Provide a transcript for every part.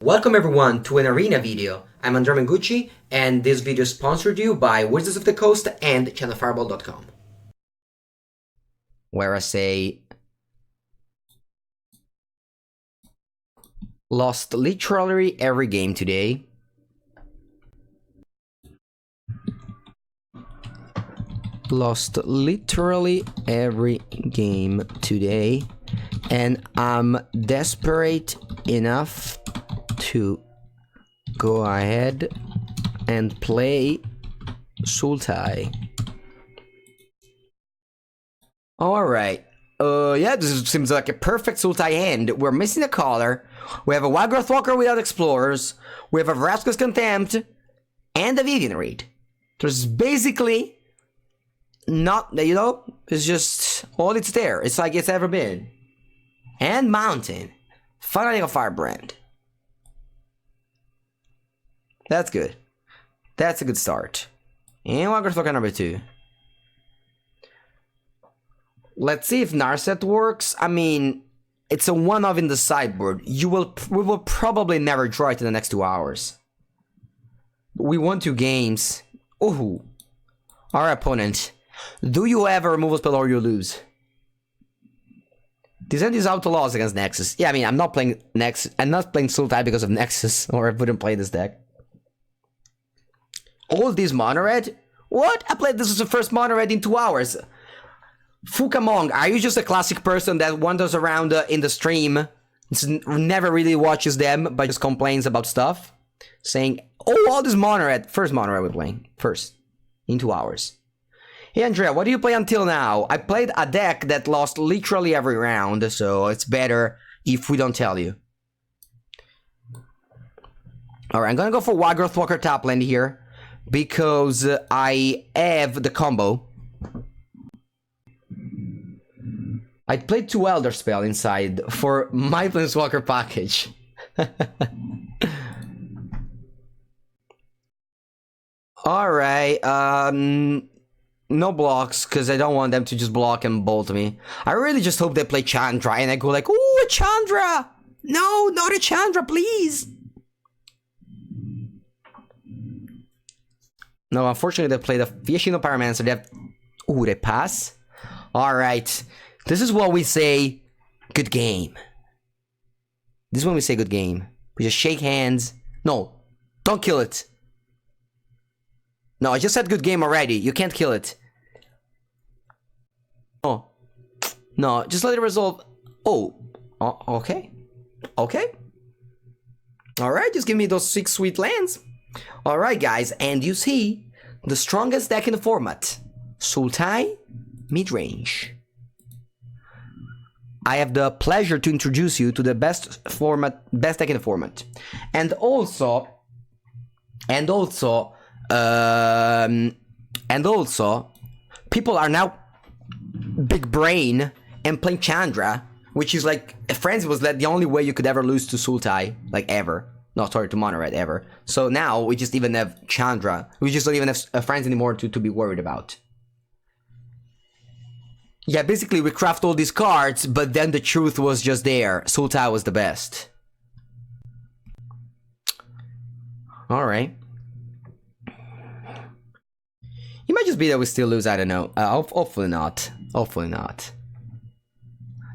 Welcome everyone to an arena video. I'm Andrea Mengucci, and this video is sponsored to you by Wizards of the Coast and channelfireball.com. Where I say lost literally every game today. Lost literally every game today, and I'm desperate enough to go ahead and play Sultai. Alright, yeah, this seems like a perfect Sultai hand. We're missing a color, we have a Wildgrowth Walker without Explorers, we have a Vraska's Contempt, and a Vivian Reed. There's basically not, you know, it's just all it's there. It's like it's ever been. And Mountain. Finally a Firebrand. That's good. That's a good start. And Wildgrowth Walker number 2. Let's see if Narset works. I mean, it's a one-of in the sideboard. We will probably never draw it in the next 2 hours. We won 2 games. Ooh. Our opponent. Do you ever remove a spell or you lose? This end is outlaws against Nexus. Yeah, I mean, I'm not playing Nexus. I'm not playing Sultai because of Nexus, or I wouldn't play this deck. All this mono red? What? I played this as the first mono red in 2 hours. Fukamong, are you just a classic person that wanders around in the stream, never really watches them, but just complains about stuff? Saying, oh, all this mono red. First mono red we're playing. First. In 2 hours. Hey Andrea, what do you play until now? I played a deck that lost literally every round, so it's better if we don't tell you. Alright, I'm gonna go for Wildgrowth Walker top lane here, because I have the combo. I played 2 Elder Spell inside for my Planeswalker package. Alright, no blocks, because I don't want them to just block and bolt me. I really just hope they play Chandra, and I go like, ooh, a Chandra! No, not a Chandra, please! No, unfortunately they played a Fiashino Pyromancer. They have... Ooh, they pass? Alright. This is what we say, good game. This is when we say good game. We just shake hands. No, don't kill it. No, I just said good game already. You can't kill it. Oh. No, just let it resolve. Oh. Okay. Okay. Alright, just give me those 6 sweet lands. Alright, guys, and you see the strongest deck in the format. Sultai, Midrange. I have the pleasure to introduce you to the best deck in the format. And also, people are now big brain and playing Chandra, which is like, Frenzy was the only way you could ever lose to Sultai, like ever. No, sorry, to Mono Red ever. So now we just even have Chandra. We just don't even have Frenzy anymore to be worried about. Yeah, basically we craft all these cards, but then the truth was just there. Sultai was the best. Alright. It might just be that we still lose, I don't know. Hopefully not. Hopefully not.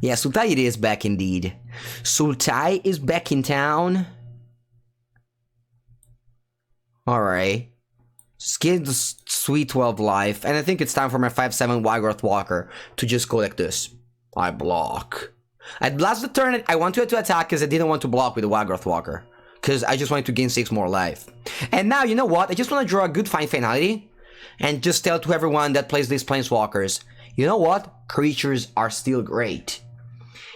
Yeah, Sultai it is back indeed. Sultai is back in town. Alright. Just give the sweet 12 life, and I think it's time for my 5/7 Wildgrowth Walker to just go like this. I block. I'd blast the turn, I wanted it to attack because I didn't want to block with the Wildgrowth Walker. Because I just wanted to gain 6 more life. And now, you know what? I just want to draw a good fine finality. And just tell to everyone that plays these Planeswalkers, you know what? Creatures are still great.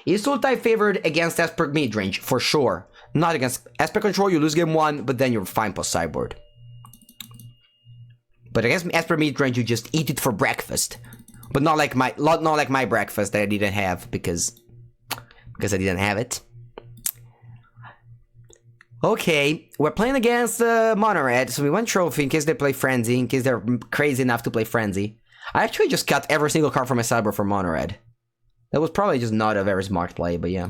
Is Sultai favored against Esper Midrange? For sure. Not against Esper Control, you lose game 1, but then you're fine post sideboard. But against Esper Midrange, you just eat it for breakfast. But not like my breakfast that I didn't have because I didn't have it. Okay, we're playing against Mono Red, so we want Trophy in case they play Frenzy, in case they're crazy enough to play Frenzy. I actually just cut every single card from my sideboard for Mono Red. That was probably just not a very smart play, but yeah.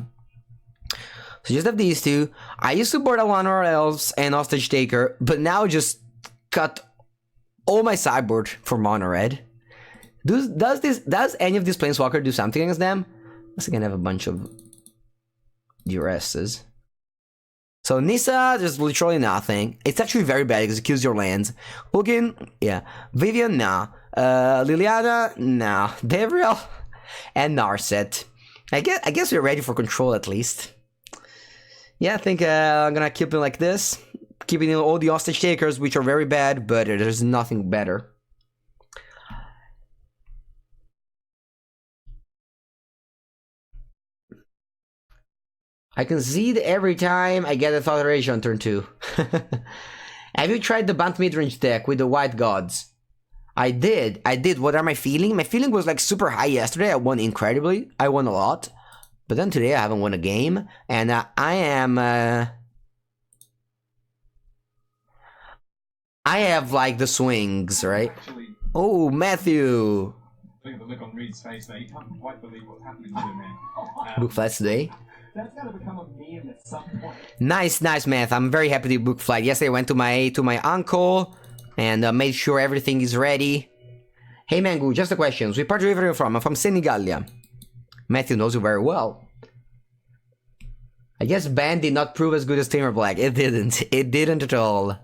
So just have these two. I used to board a one or elves and hostage taker, but now just cut all my sideboard for mono red. Does any of these planeswalker do something against them? Unless I can have a bunch of duresses. So Nissa, there's literally nothing. It's actually very bad because it kills your lands. Ugin, yeah. Vivian, nah. Liliana, nah. Devriel, and Narset. I guess we're ready for control at least. Yeah, I think I'm gonna keep it like this. Keeping all the hostage takers, which are very bad, but there's nothing better. I concede every time I get a thought ratio on turn 2. Have you tried the Bant Midrange deck with the White Gods? I did. What are my feeling? My feeling was like super high yesterday. I won incredibly. I won a lot. But then today I haven't won a game. And I have like the swings, right? Actually, Oh, Matthew! look at the look on Reed's face there. He can't quite believe what's happening to him there. Book flights today. That's going to become a meme at some point. Nice, Math. I'm very happy to book flight. Yesterday I went to my uncle and made sure everything is ready. Hey Mengu, just a question. Which part are you from? I'm from Senegalia. Matthew knows you very well. I guess Ban did not prove as good as Tamer Black. It didn't. It didn't at all.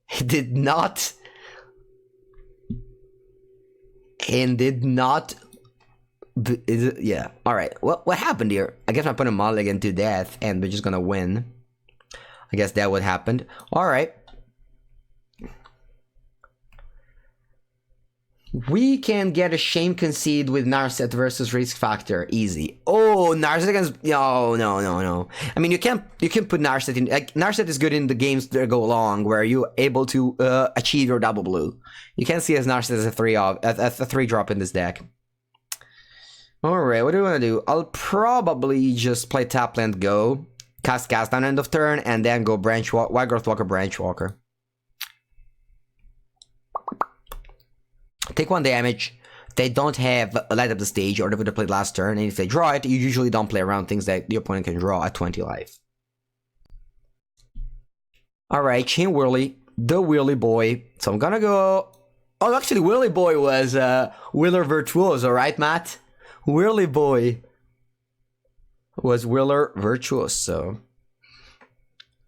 It did not. And did not. Yeah. Alright. What happened here? I guess I put a mulligan to death and we're just gonna win. I guess that what happened. Alright. We can get a shame concede with Narset versus Risk Factor. Easy. Oh, Narset against... No. I mean, you can't put Narset in... Like, Narset is good in the games that go long, where you're able to achieve your double blue. You can't see as Narset as a 3-drop in this deck. Alright, what do we want to do? I'll probably just play Tapland Go, cast down end of turn, and then go Wildgrowth Walker, Branch Walker. Take 1 damage. They don't have light up the stage, or they would have played last turn, and if they draw it, you usually don't play around things that the opponent can draw at 20 life. Alright, Chain Whirly, the Wheelie Boy. So I'm gonna go... Oh, actually, Wheelie Boy was Wheeler Virtuoso, right, Matt? Wheelie Boy was Wheeler Virtuoso.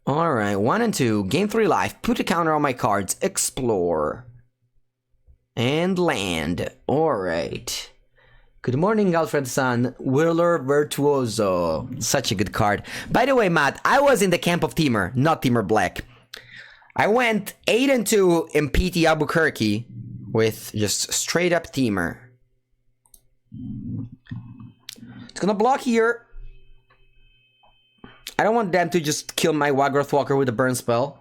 Alright, 1 and 2. Gain 3 life. Put a counter on my cards. Explore. And land. Alright. Good morning, Alfred Son. Wheeler Virtuoso. Such a good card. By the way, Matt, I was in the camp of Teamer, not Teamer Black. I went 8 and 2 in PT Albuquerque with just straight up Teamer. It's gonna block here. I don't want them to just kill my Wildgrowth Walker with a burn spell.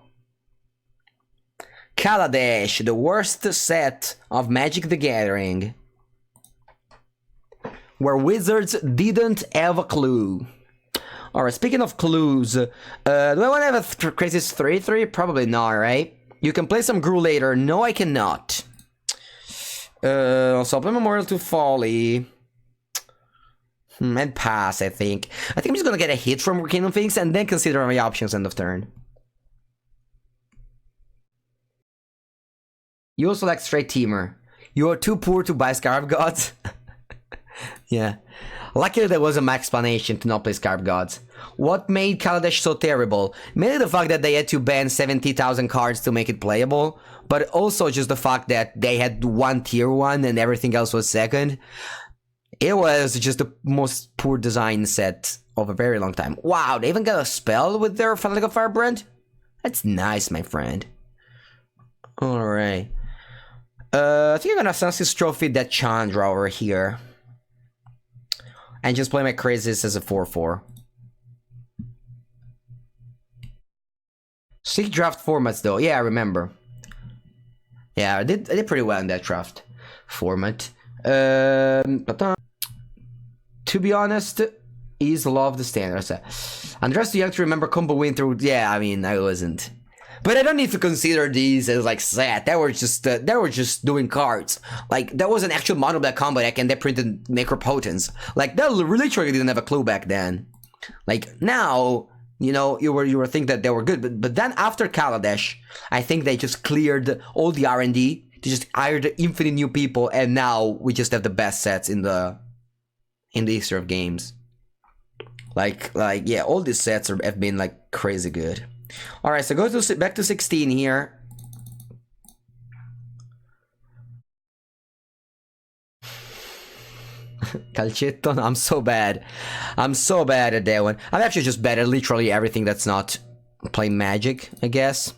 Kaladesh, the worst set of Magic the Gathering. Where wizards didn't have a clue. Alright, speaking of clues, do I want to have a crazy 3-3? Probably not, right? You can play some Grew later. No, I cannot. So I'll play Memorial to Folly. And pass, I think. I think I'm just gonna get a hit from Kingdom Sphinx and then consider my options end of turn. You will select straight Teamer. You are too poor to buy Scarab Gods. Yeah. Luckily there was a max explanation to not play Scarab Gods. What made Kaladesh so terrible? Mainly the fact that they had to ban 70,000 cards to make it playable, but also just the fact that they had 1 tier 1 and everything else was second. It was just the most poor design set of a very long time. Wow, they even got a spell with their Fanatic of Firebrand? That's nice, my friend. Alright. I think I'm gonna Sunsis Trophy that Chandra over here. And just play my Crazes as a 4-4. Sick draft formats though. Yeah, I remember. Yeah, I did pretty well in that draft format. To be honest, is love the standards. Andrea's too young to remember combo win through. Yeah, I mean, I wasn't. But I don't need to consider these as like set. They were just doing cards. Like that was an actual mono black combo deck, and they printed Necropotence. Like they literally didn't have a clue back then. Like now, You know, you were thinking that they were good, but then after Kaladesh, I think they just cleared all the R&D. They just hired infinite new people, and now we just have the best sets in the history of games. Like yeah, all these sets have been like crazy good. All right, so go to back to 16 here. Calcetto, no, I'm so bad. I'm so bad at that one. I'm actually just bad at literally everything that's not playing Magic, I guess.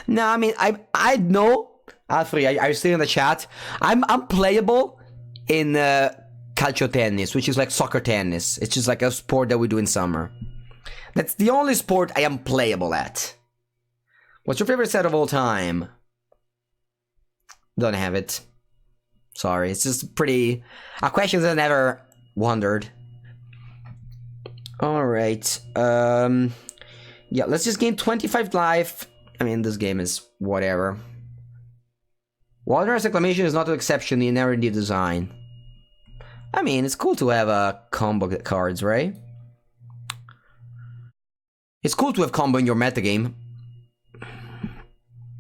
No, I mean, I know. Alfred, are you still in the chat? I'm playable in calcio tennis, which is like soccer tennis. It's just like a sport that we do in summer. That's the only sport I am playable at. What's your favorite set of all time? Don't have it. Sorry, it's just pretty... a question that I never wondered. Alright, yeah, let's just gain 25 life. I mean, this game is whatever. Wilderness Acclamation is not an exception in R&D design. I mean, it's cool to have combo cards, right? It's cool to have combo in your metagame.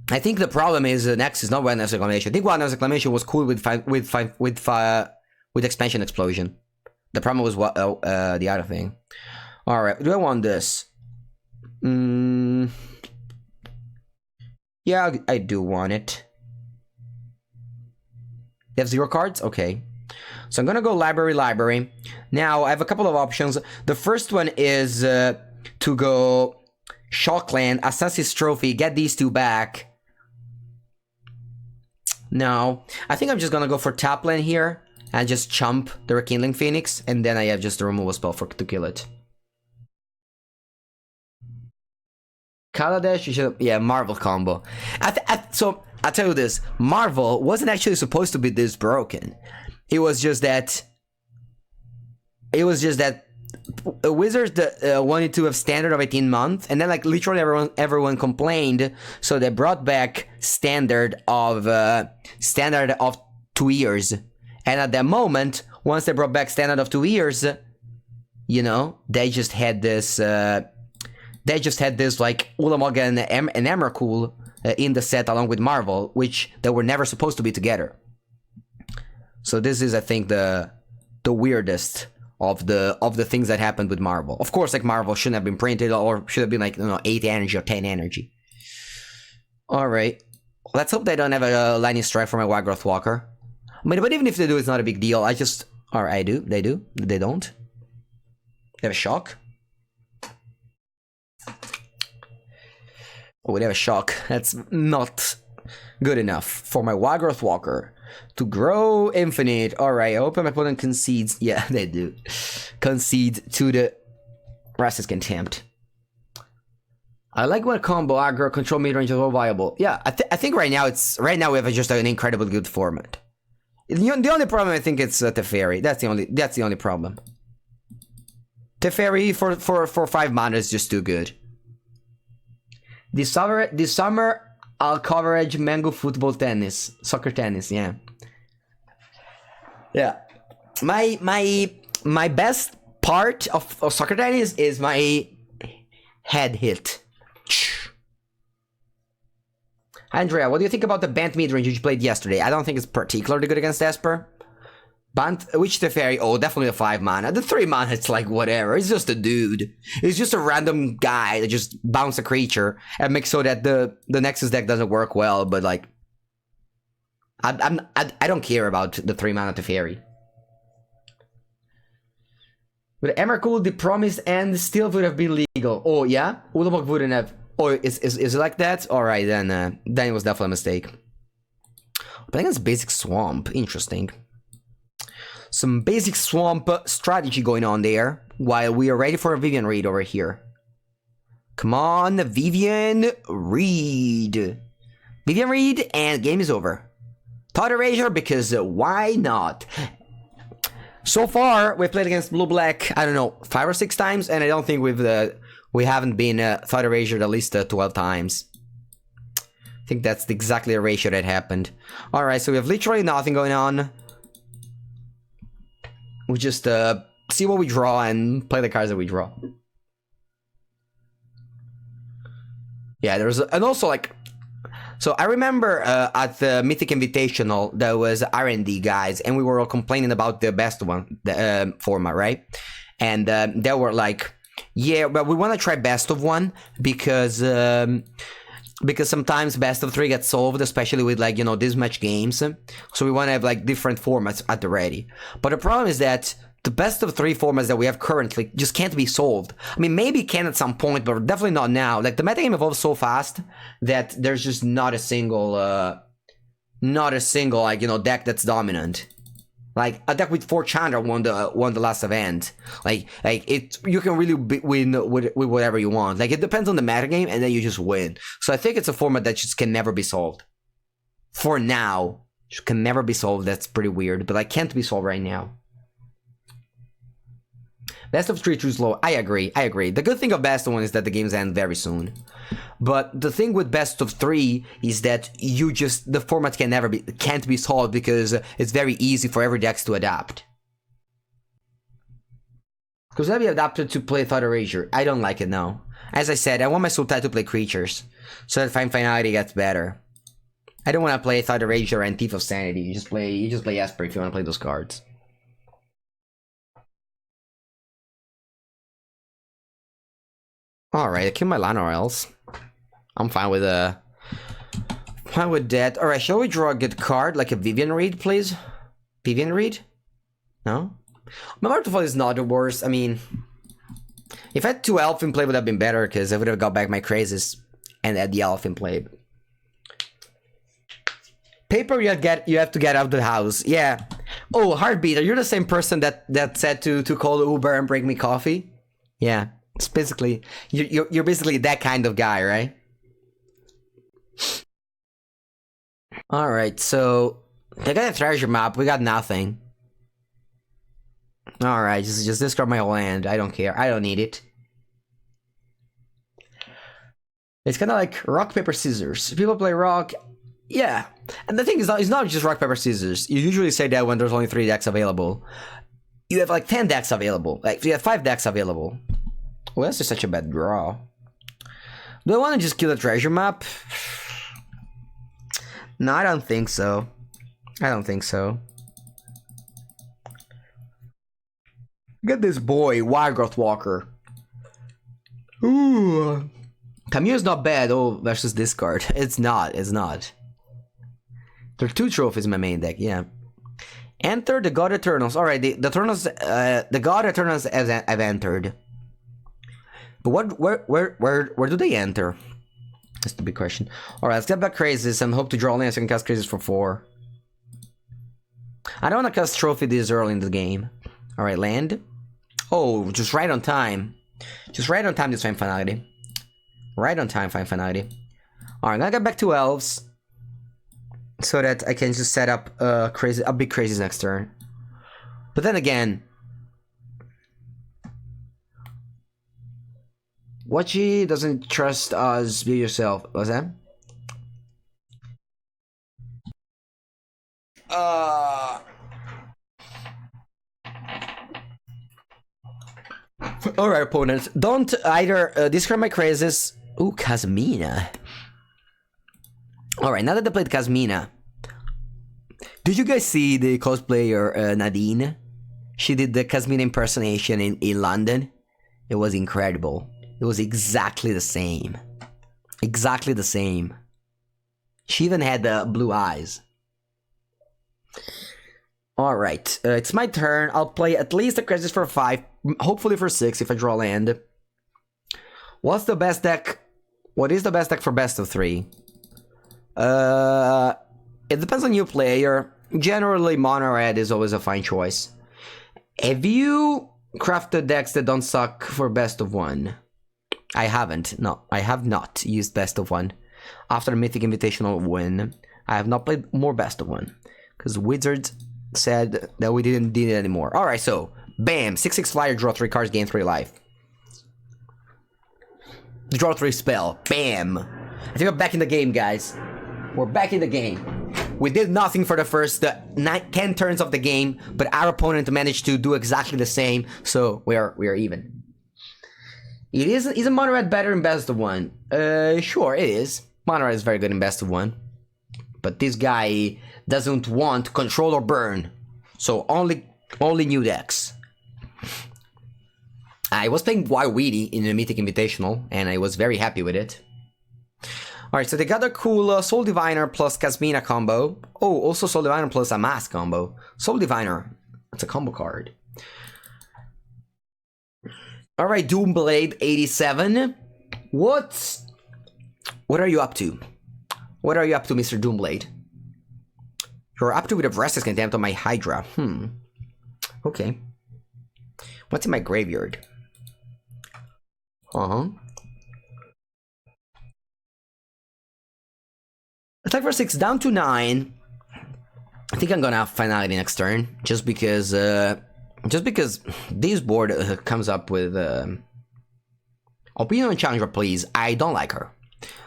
I think the problem is next is not Wilderness Acclamation. I think Wilderness Acclamation was cool with Expansion Explosion. The problem was what the other thing. All right, do I want this? Yeah, I do want it. You have 0 cards? Okay. So I'm gonna go library. Now, I have a couple of options. The first one is to go Shockland, Assassin's Trophy, get these 2 back. No. I think I'm just gonna go for Tapland here and just chump the Rekindling Phoenix, and then I have just the removal spell to kill it. Kaladesh, you should... yeah, Marvel combo. So, I'll tell you this. Marvel wasn't actually supposed to be this broken. It was just that... Wizards wanted to have standard of 18 months, and then like literally everyone complained, so they brought back standard of 2 years. And at that moment, once they brought back standard of 2 years, you know, they just had this like Ulamog and Emrakul in the set along with Marvel, which they were never supposed to be together. So this is, I think, the weirdest of the things that happened with Marvel. Of course, like Marvel shouldn't have been printed, or should have been like, you know, 8 energy or 10 energy. All right, let's hope they don't have a lightning strike for my Wildgrowth Walker. I mean, but even if they do, it's not a big deal. I just... all right, I do. They do. They don't. They have a shock. Oh, they have a shock. That's not good enough for my Wildgrowth Walker to grow infinite. Alright, I hope my opponent concedes. Yeah, they do. Concede to the Rastus Contempt. I like when combo aggro control midrange is all viable. Yeah, I think right now we have just an incredibly good format. The only problem, I think, it's Teferi. That's the only problem. Teferi for 5 mana is just too good. This summer I'll coverage Mango football tennis, soccer tennis. Yeah. Yeah. My best part of soccer tennis is my head hit. Andrea, what do you think about the Bant midrange you played yesterday? I don't think it's particularly good against Esper. Bant, which Teferi? Oh, definitely a 5 mana. The 3 mana, it's like whatever. It's just a dude. It's just a random guy that just bounce a creature and makes so that the Nexus deck doesn't work well. But like, I don't care about the 3 mana Teferi. With Emrakul, the promised end still would have been legal. Oh yeah, Ulamog wouldn't have. Oh, is it like that? All right, then it was definitely a mistake. But against basic swamp, interesting. Some basic swamp strategy going on there, while we are ready for a Vivian Reed over here. Come on, Vivian Reed. Vivian Reed, and game is over. Thought Erasure, because why not? So far, we've played against Blue-Black, I don't know, 5 or 6 times, and I don't think we haven't been Thought Erasure at least 12 times. I think that's exactly the ratio that happened. Alright, so we have literally nothing going on. We just see what we draw and play the cards that we draw. Yeah, there's and also like, so I remember at the Mythic Invitational there was R&D guys, and we were all complaining about the best one, the format, right? And they were like, yeah, but we want to try best of one because sometimes best of three gets solved, especially with like, you know, this much games. So we want to have like different formats at the ready. But the problem is that the best of three formats that we have currently just can't be solved. I mean, maybe can at some point, but definitely not now. Like the metagame evolves so fast that there's just not a single like, you know, deck that's dominant. Like a deck with 4 Chandra won the last event. Like it, you can really win with whatever you want. Like it depends on the metagame, and then you just win. So I think it's a format that just can never be solved. For now, it can never be solved. That's pretty weird, but like can't be solved right now. Best of 3 too slow. I agree. The good thing of best of 1 is that the games end very soon. But the thing with best of 3 is that the format can't be solved because it's very easy for every deck to adapt. Because that'll be adapted to play Thought Erasure. I don't like it now. As I said, I want my Sultai to play creatures so that finality gets better. I don't want to play Thought Erasure and Thief of Sanity. You just play Esper if you want to play those cards. Alright, I kill my Lana Royals. I'm fine with that. Alright, shall we draw a good card, like a Vivian Reed, please? Vivian Reed? No? My Waterfall is not the worst. I mean, if I had 2 Elf in play, would have been better, because I would have got back my Crazes and had the Elf in play. Paper you have to get out of the house. Yeah. Oh, Heartbeat, are you the same person that said to call Uber and bring me coffee? Yeah. It's basically, you're basically that kind of guy, right? Alright, so they got a treasure map, we got nothing. Alright, just discard my whole hand. I don't care. I don't need it. It's kind of like rock, paper, scissors. People play rock, yeah. And the thing is, it's not just rock, paper, scissors. You usually say that when there's only 3 decks available. You have like 10 decks available. Like, you have 5 decks available. Well, that's just such a bad draw. Do I want to just kill the treasure map? No, I don't think so. Look at this boy, Wildgrowth Walker. Ooh. Camu's not bad. Oh, versus discard. It's not. There are 2 trophies in my main deck, yeah. Enter the God Eternals. Alright, the God Eternals have entered. But where do they enter? That's the big question. Alright, let's get back Crazes and hope to draw lands and cast Crazes for 4. I don't want to cast Trophy this early in the game. Alright, land. Oh, just right on time. This Fine Finality. Alright, I'm gonna get back to Elves. So that I can just set up a big Crazes next turn. But then again, Watchy doesn't trust us. Be yourself. What's that? Alright, opponents. Don't either discard my Crazes. Ooh, Kazmina. Alright, now that they played Kazmina, did you guys see the cosplayer Nadine? She did the Kazmina impersonation in London. It was incredible. It was exactly the same. She even had blue eyes. Alright, it's my turn. I'll play at least a Crisis for 5, hopefully for 6 if I draw land. What's the best deck? What is the best deck for best of 3? It depends on your player. Generally, mono red is always a fine choice. Have you crafted decks that don't suck for best of 1? I haven't. No, I have not used best of 1. After the Mythic Invitational win, I have not played more best of 1. Because Wizards said that we didn't need it anymore. Alright, so, bam! 6/6 flyer, draw 3 cards, gain 3 life. Draw 3 spell. Bam! I think we're back in the game, guys. We're back in the game. We did nothing for the first 10 turns of the game, but our opponent managed to do exactly the same, so we are even. It is. Isn't Mono Red better in best of one? Sure, it is. Mono Red is very good in best of one. But this guy doesn't want control or burn. So only new decks. I was playing Wild Weedy in the Mythic Invitational, and I was very happy with it. Alright, so they got a cool Soul Diviner plus Kasmina combo. Oh, also Soul Diviner plus a Mask combo. Soul Diviner, that's a combo card. Alright, Doomblade 87. What are you up to? What are you up to, Mr. Doomblade? You're up to with a Restless Contempt on my Hydra. Okay. What's in my graveyard? Attack for 6, down to 9. I think I'm gonna have Finality next turn, just because this board comes up with Opinion on Challenger, please. I don't like her.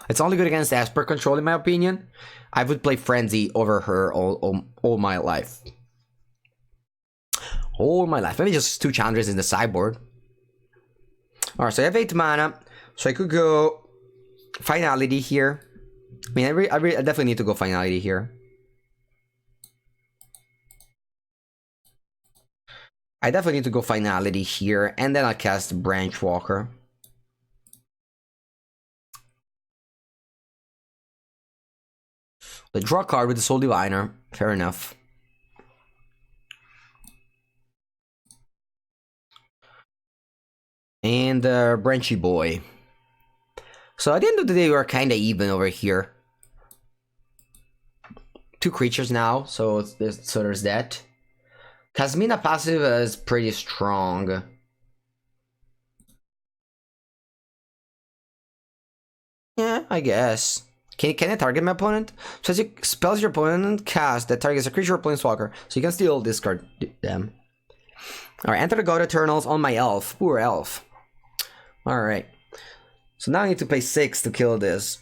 It's only good against Esper Control, in my opinion. I would play Frenzy over her all my life. All my life. Maybe just 2 Challengers in the sideboard. Alright, so I have 8 mana, so I could go Finality here. I mean, I definitely need to go Finality here. I definitely need to go Finality here, and then I'll cast Branch Walker. The draw card with the Soul Diviner. Fair enough. And Branchy Boy. So at the end of the day, we're kind of even over here. 2 creatures now, so there's that. Kasmina passive is pretty strong. Yeah, I guess. Can I target my opponent? So as you spells your opponent cast that targets a creature or planeswalker, so you can still discard them. Alright, enter the God Eternals on my elf. Poor elf. Alright. So now I need to pay 6 to kill this.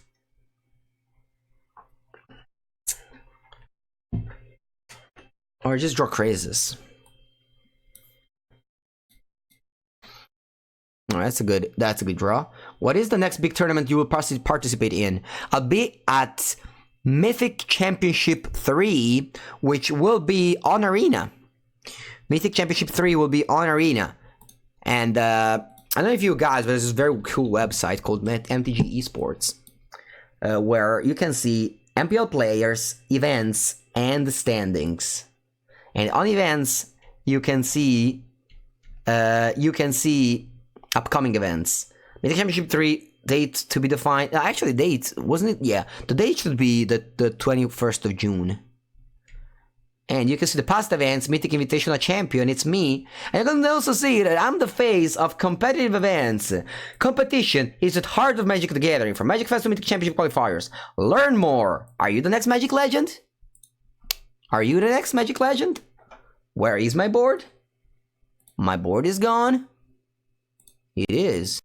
Or just draw Crazes. Oh, that's a good draw. What is the next big tournament you will participate in? I'll be at Mythic Championship 3, which will be on Arena. Mythic Championship 3 will be on Arena. And I don't know if you guys, but there's this very cool website called MTG Esports, where you can see MPL players, events, and standings. And on events, you can see upcoming events. Mythic Championship 3 date to be defined. Actually, date wasn't it? Yeah, the date should be the 21st of June. And you can see the past events, Mythic Invitational Champion, it's me. And you can also see that I'm the face of competitive events. Competition is at heart of Magic the Gathering, from Magic Fest to Mythic Championship qualifiers. Learn more. Are you the next Magic Legend? Are you the next Magic Legend? Where is my board? My board is gone. It is.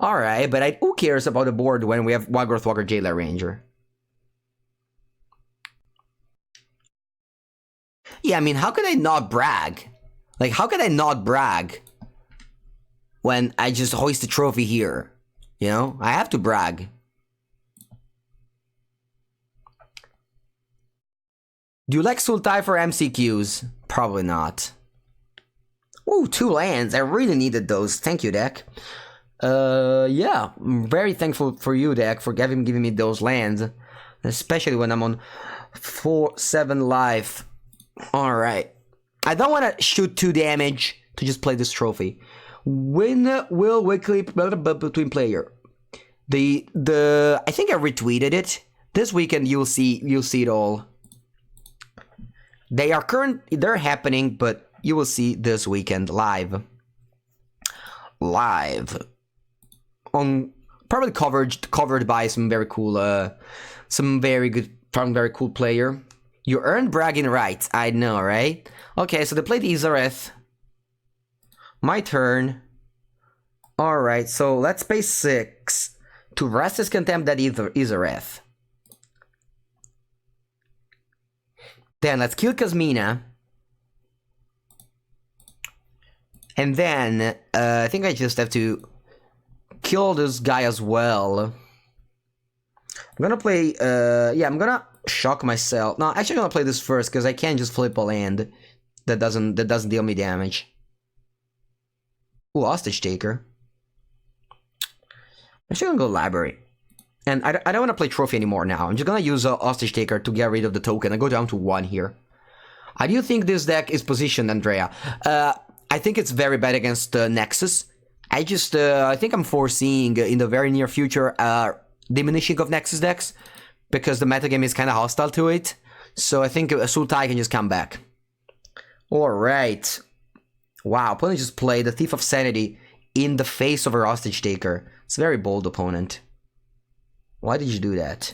Alright, but who cares about the board when we have Wildgrowth Walker Jailer Ranger? Yeah, I mean, how could I not brag? Like, how could I not brag when I just hoist a trophy here? You know, I have to brag. Do you like Sultai for MCQs? Probably not. Ooh, 2 lands. I really needed those. Thank you, deck. Yeah, I'm very thankful for you, deck, for giving me those lands. Especially when I'm on 4-7 life. Alright. I don't want to shoot 2 damage to just play this trophy. Win will weekly between player. I think I retweeted it. This weekend you'll see it all. They're happening, but you will see this weekend live. On probably covered by some very cool very cool player. You earned bragging rights, I know, right? Okay, so they played Izareth. My turn. Alright, so let's pay 6 to Restless Contempt that Izareth. Then let's kill Kasmina. And then, I think I just have to kill this guy as well. I'm gonna play, yeah, I'm gonna shock myself. No, actually I'm gonna play this first, because I can't just flip a land that doesn't deal me damage. Ooh, hostage taker. I'm actually gonna go library. And I don't want to play trophy anymore now. I'm just gonna use a hostage taker to get rid of the token and go down to 1 here. How do you think this deck is positioned, Andrea? I think it's very bad against Nexus. I think I'm foreseeing in the very near future diminishing of Nexus decks, because the metagame is kind of hostile to it. So I think Sultai can just come back. Alright. Wow, opponent just played the Thief of Sanity in the face of a hostage taker. It's a very bold opponent. Why did you do that?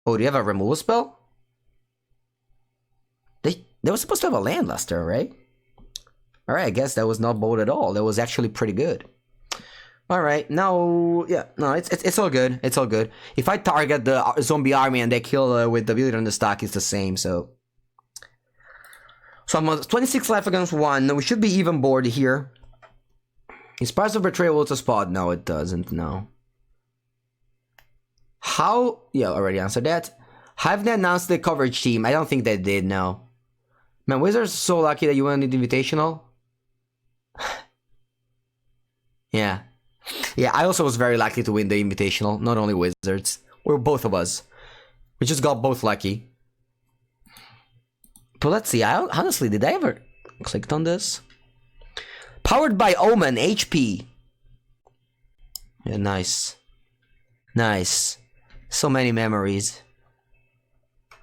Oh, do you have a removal spell? They were supposed to have a land last turn, right? Alright, I guess that was not bold at all. That was actually pretty good. Alright, now, yeah, no, it's all good. It's all good. If I target the zombie army and they kill with the villager on the stack, it's the same, so... So I'm on 26 life against 1. We should be even board here. Is Price of Betrayal to spot? No, it doesn't, no. How? Yeah, already answered that. Have they announced the coverage team? I don't think they did, no. Man, Wizards are so lucky that you won the Invitational. Yeah. Yeah, I also was very lucky to win the Invitational, not only Wizards. Or both of us. We just got both lucky. But let's see, honestly, did I ever clicked on this? Powered by Omen, HP. Yeah, nice. Nice. So many memories.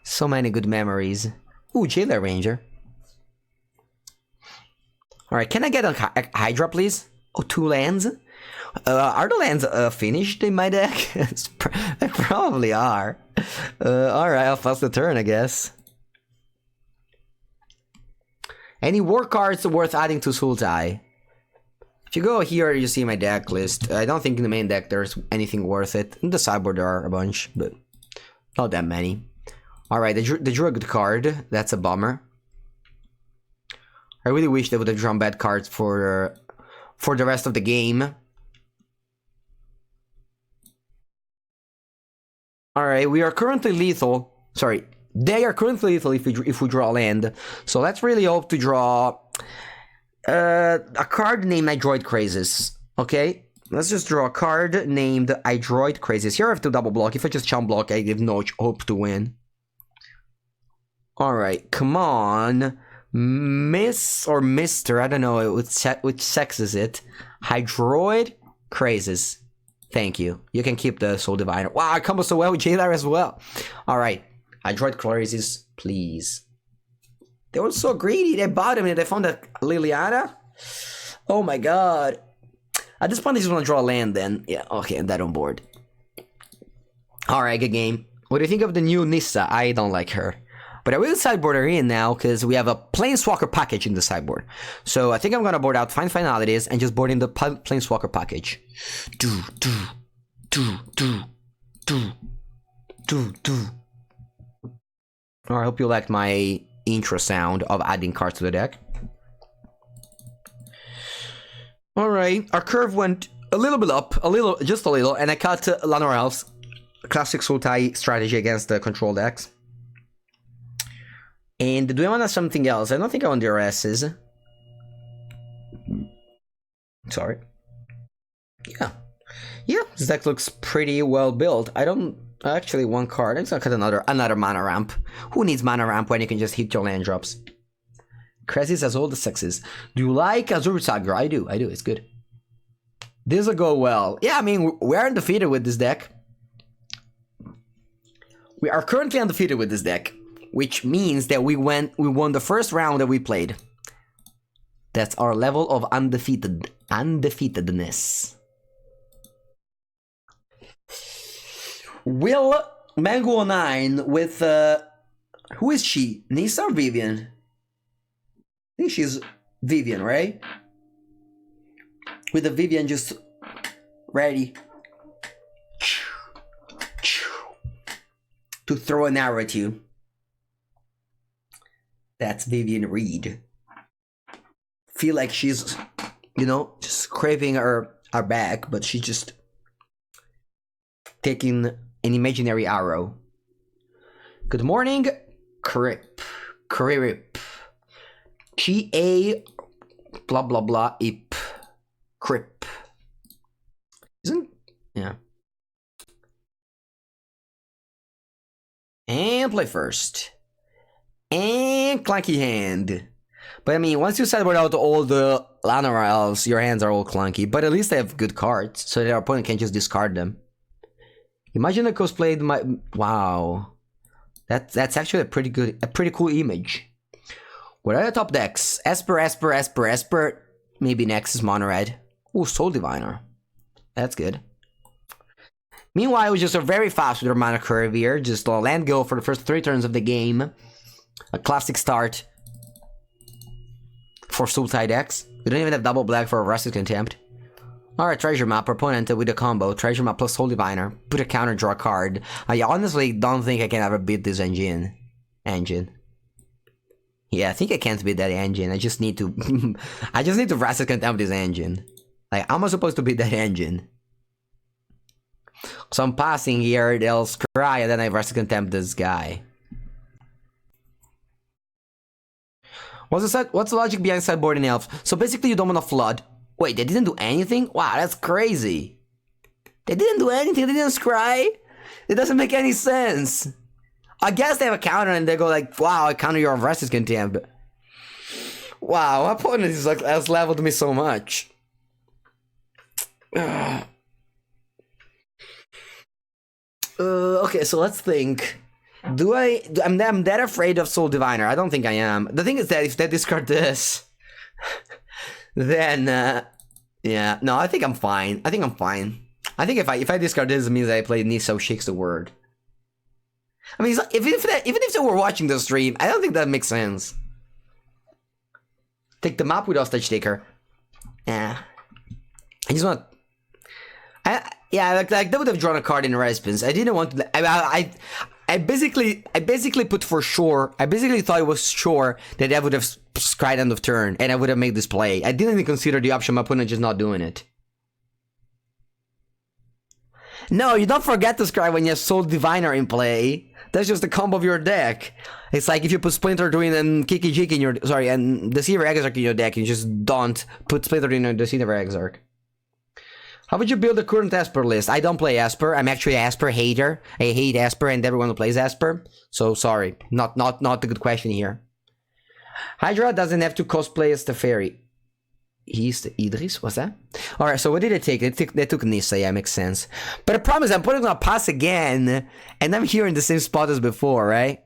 So many good memories. Ooh, Jailer Ranger. Alright, can I get a Hydra, please? Oh, 2 lands? Are the lands finished in my deck? They probably are. Alright, I'll pass the turn, I guess. Any war cards worth adding to Sultai? If you go here, you see my deck list. I don't think in the main deck there's anything worth it. In the sideboard there are a bunch, but not that many. Alright, they drew a good card. That's a bummer. I really wish they would have drawn bad cards for the rest of the game. Alright, we are currently lethal. Sorry, they are currently lethal if we draw land. So let's really hope to draw a card named Hydroid Crazes. Okay, let's just draw a card named Hydroid Crazes. Here I have to double block. If I just chump block, I have no hope to win. Alright, come on. Miss or Mister, I don't know which sex is it. Hydroid Crazes. Thank you. You can keep the Soul Diviner. Wow, I combo so well with Jailer as well. Alright, Hydroid Crazes, please. They were so greedy. They bought him and they found a Liliana. Oh my god. At this point, I just want to draw a land then. Yeah, okay, and that on board. Alright, good game. What do you think of the new Nissa? I don't like her. But I will sideboard her in now because we have a Planeswalker package in the sideboard. So I think I'm going to board out Find Finalities and just board in the Planeswalker package. I hope you liked my intro sound of adding cards to the deck. Alright, our curve went a little bit up, just a little, and I cut Lanor Elves, classic Sultai strategy against the control decks. And do I want something else? I don't think I want the S's. Sorry. Yeah. Yeah, this deck looks pretty well built. I don't actually one card. I'm gonna cut another mana ramp. Who needs mana ramp when you can just hit your land drops? Crazes has all the sexes. Do you like Azure Saga? I do, it's good. This will go well. Yeah, I mean, we're undefeated with this deck. We are currently undefeated with this deck, which means that we won the first round that we played. That's our level of undefeatedness. Will Mango 9 with who is she? Nissa or Vivian? I think she's Vivian, right? With the Vivian just ready to throw an arrow at you. That's Vivian Reed. feel like she's, you know, just scraping her back, but she's just taking an imaginary arrow. Good morning, Crip. G-A blah blah blah ip. Crip. Isn't, yeah. And play first. And clunky hand. But I mean, once you sideboard out all the Llanowar elves, your hands are all clunky. But at least they have good cards, so their opponent can just discard them. Imagine a cosplayed my... Wow. That's actually a pretty cool image. What are the top decks? Esper. Maybe Nexus Mono Red. Ooh, Soul Diviner. That's good. Meanwhile, we just are very fast with our mana curve here. Just land go for the first 3 turns of the game. A classic start for Sultai decks. We don't even have double black for Rusted Contempt. Alright, Treasure Map. Opponent with a combo. Treasure Map plus Soul Diviner. Put a counter, draw a card. I honestly don't think I can ever beat this engine. Yeah, I think I can't beat that engine. I just need to... I just need to Rusted Contempt this engine. Like, how am I supposed to beat that engine? So I'm passing here, they'll scry, and then I Rusted Contempt this guy. What's the logic behind sideboarding elves? So basically you don't want to flood. Wait, they didn't do anything? Wow, that's crazy. They didn't do anything, they didn't scry? It doesn't make any sense. I guess they have a counter and they go like, wow, I counter your Rusted Contempt. Wow, my opponent is like, has leveled me so much. Okay, so let's think. I'm that afraid of Soul Diviner. I don't think I am. The thing is that if they discard this, then yeah, no, I think I'm fine. I think if I discard this, it means I play Niso Shakes the Word. I mean, even if they were watching the stream, I don't think that makes sense. Take the map with Hostage Taker. Yeah, I just want. Yeah, like they would have drawn a card in Respins. I didn't want to. I basically put for sure. I basically thought it was sure that I would have scryed end of turn and I would have made this play. I didn't even consider the option of my opponent just not doing it. No, you don't forget to scry when you have Soul Diviner in play. That's just the combo of your deck. It's like if you put Splinter Twin and Kiki Jiki in your and Deceiver Exarch in your deck, you just don't put Splinter Twin and Deceiver Exarch. How would you build a current Esper list? I don't play Esper. I'm actually an Esper hater. I hate Esper and everyone who plays Esper. So sorry, not a good question here. Hydra doesn't have to cosplay as the fairy. He's the Idris. What's that? All right. So what did they take? They took Nissa. Yeah, makes sense. But the problem is I'm putting on a pass again, and I'm here in the same spot as before, right?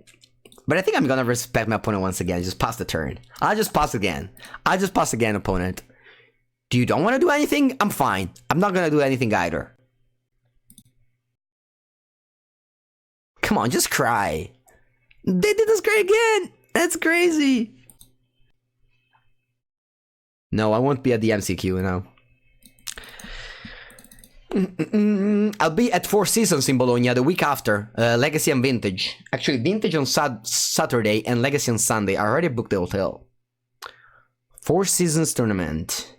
But I think I'm gonna respect my opponent once again. Just pass the turn. I'll just pass again. Opponent. Do you don't want to do anything? I'm fine. I'm not gonna do anything either. Come on, just cry. They did this cry again. That's crazy. No, I won't be at the MCQ now. I'll be at Four Seasons in Bologna the week after. Legacy and Vintage. Actually, Vintage on Saturday and Legacy on Sunday. I already booked the hotel. Four Seasons tournament.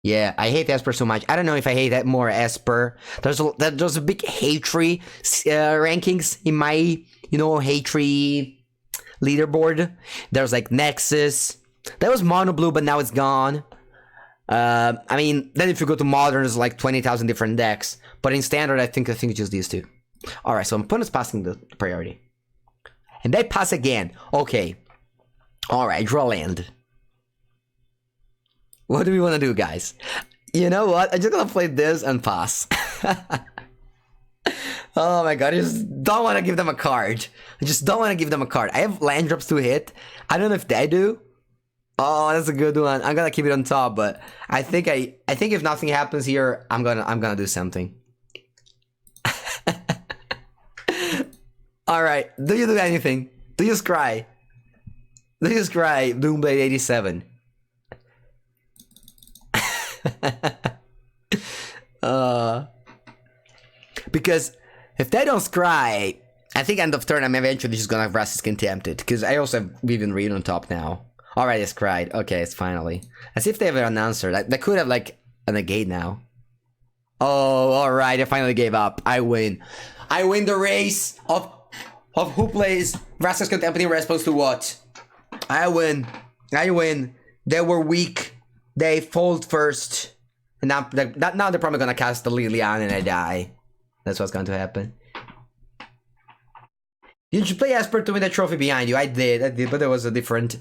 Yeah, I hate Esper so much. I don't know if I hate that more Esper. There's a big hatred rankings in my, hatred leaderboard. There's like Nexus. That was Mono Blue, but now it's gone. I mean, then if you go to Modern, there's like 20,000 different decks. But in Standard, I think it's just these two. Alright, so opponent's passing the priority. And they pass again. Okay. Alright, draw land. What do we want to do, guys? You know what? I'm just gonna play this and pass. Oh my god, I just don't want to give them a card. I have land drops to hit. I don't know if they do. Oh, that's a good one. I'm gonna keep it on top, but I think if nothing happens here, I'm gonna do something. Alright, do you do anything? Do you scry? Doomblade 87. Because if they don't scry, I think end of turn I'm eventually just gonna have Rusted Contempted, because I also have Vivian Reed on top now. Alright, it's cried. Okay, it's finally. As if they have an answer. Like, they could have, like, a negate now. Oh, alright, I finally gave up. I win. I win the race of who plays Vraska's Contempt in response to what? I win. I win. They were weak. They fold first. And now they're probably gonna cast the Liliana and I die. That's what's going to happen. Did you play Esper to win the trophy behind you? I did, but there was a different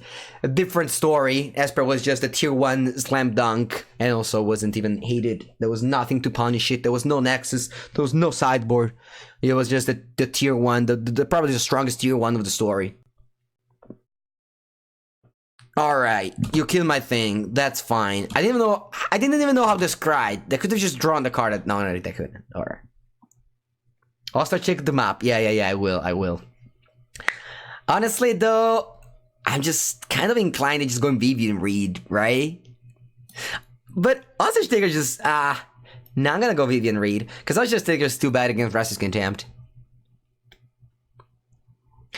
story. Esper was just a tier 1 slam dunk, and also wasn't even hated. There was nothing to punish it. There was no nexus. There was no sideboard. It was just the tier 1, the probably the strongest tier 1 of the story. Alright, you killed my thing. That's fine. I didn't even know how to scry. They could have just drawn the card. No, they couldn't. Alright. I'll start checking the map. Yeah, I will. Honestly, though, I'm just kind of inclined to just go and Vivian Reed, right? But Hostage Taker just, now I'm gonna go Vivian Reed, because Hostage Taker is too bad against Vraska's Contempt.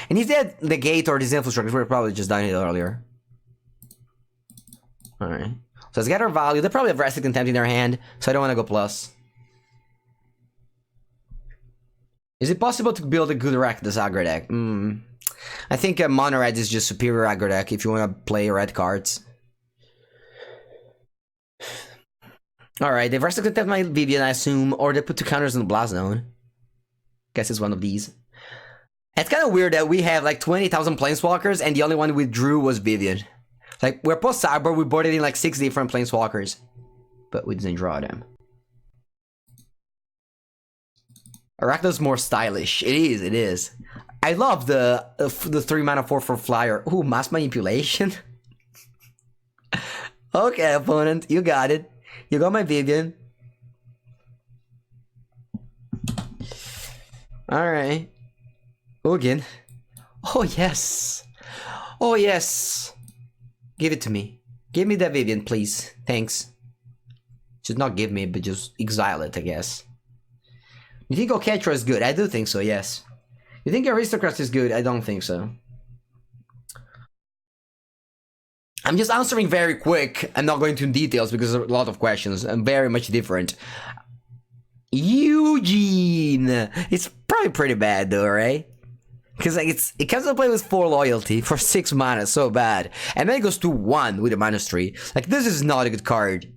And he's dead the gate or these infrastructures were probably just done it earlier. Alright. So let's get our value. They probably have Vraska's Contempt in their hand, so I don't want to go plus. Is it possible to build a good Rakdos aggro deck? I think Mono Red is just superior aggro deck if you want to play red cards. Alright, they Vraska's Contempt my Vivian, I assume, or they put 2 counters in the Blast Zone. Guess it's one of these. It's kind of weird that we have like 20,000 Planeswalkers and the only one we drew was Vivian. Like, we're post-cyber, we boarded in like 6 different Planeswalkers. But we didn't draw them. Rakdos more stylish. It is. I love the 3 mana 4/4 flyer. Ooh, mass manipulation. Okay, opponent, you got it. You got my Vivian. Alright. Ugin. Oh yes. Oh yes. Give it to me. Give me that Vivian, please. Thanks. Just not give me, but just exile it, I guess. You think Oketro is good? I do think so, yes. You think Aristocrat is good? I don't think so. I'm just answering very quick. I'm not going into details because there are a lot of questions. I'm very much different. Eugene! It's probably pretty bad though, right? Because like it comes to play with 4 loyalty for 6 mana, so bad. And then it goes to 1 with a -3. Like, this is not a good card.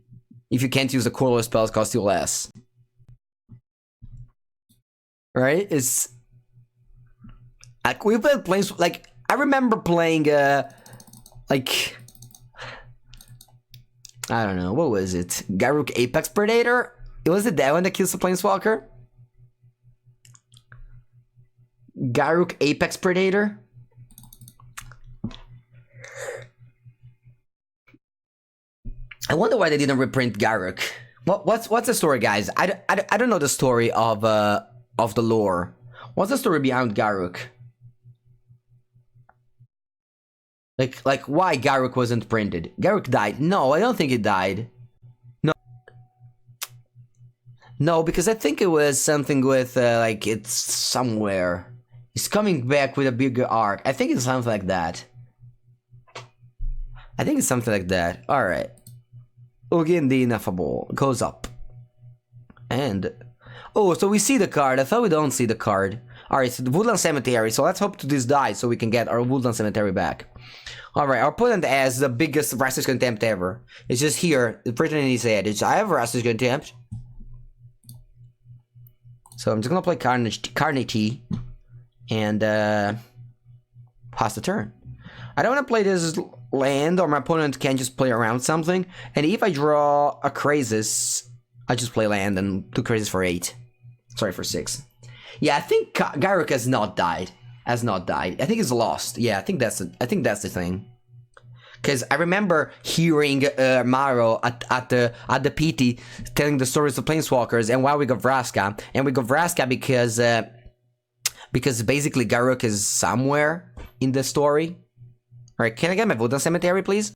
If you can't use the colorless spells cost you less. Right? It's... Like, we played planes... Like, I remember playing, like... I don't know, what was it? Garruk Apex Predator? Was it that one that kills the Planeswalker? Garruk Apex Predator? I wonder why they didn't reprint Garruk. What's the story, guys? I don't know the story of the lore. What's the story behind Garruk? Like why Garruk wasn't printed? Garruk died. No, I don't think he died. No, because I think it was something with, like, it's somewhere. He's coming back with a bigger arc. I think it's something like that. Alright. Ugin the Ineffable goes up. And... Oh, so we see the card. I thought we don't see the card. Alright, so the Woodland Cemetery. So let's hope to this dies so we can get our Woodland Cemetery back. Alright, our opponent has the biggest Vraska's Contempt ever. It's just here, written in his head. I have Vraska's Contempt. So I'm just gonna play Carnage and pass the turn. I don't want to play this land, or my opponent can just play around something. And if I draw a Krasis, I just play land and 2 Krasis for 8. Sorry, for 6. Yeah, I think Garruk has not died. I think he's lost. Yeah, I think that's the thing. Because I remember hearing Maro at the PT telling the stories of Planeswalkers, and why we got Vraska. And we got Vraska because basically Garruk is somewhere in the story. Alright, can I get my Woodland Cemetery, please?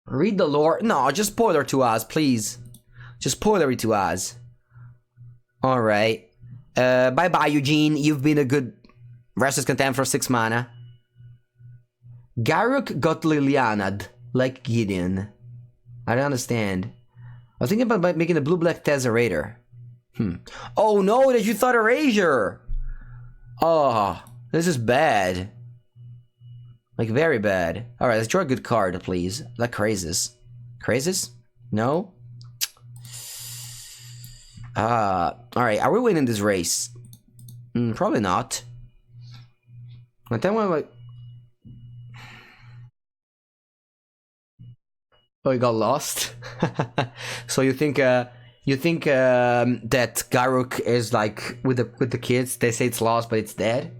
Read the lore. No, just spoiler to us, please. Just spoiler it to us. Alright. Bye-bye, Eugene. You've been a good Vraska's Contempt for 6 mana. Garruk got Liliana'd, like Gideon. I don't understand. I was thinking about making a blue-black Tesserator. Oh no, that you thought Erasure! Oh, this is bad. Like, very bad. Alright, let's draw a good card, please. Like Crazes. Crazes? No? Alright, are we winning this race? Probably not. But then we're like... Oh, you got lost? So you think that Garruk is like with the kids? They say it's lost, but it's dead.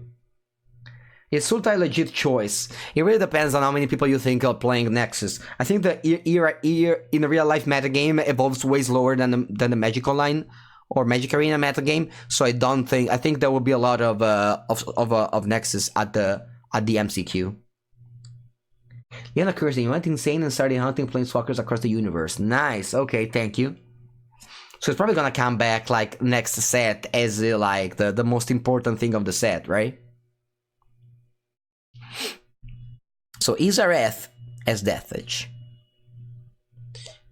Is Sultai a legit choice? It really depends on how many people you think are playing Nexus. I think the era in a real life metagame evolves way slower than the Magic Online or Magic Arena metagame. So I think there will be a lot of Nexus at the MCQ. Yana Cursing, you went insane and started hunting planeswalkers across the universe. Nice. Okay, thank you. So it's probably gonna come back like next set as like the most important thing of the set, right? So Izareth as Death Edge.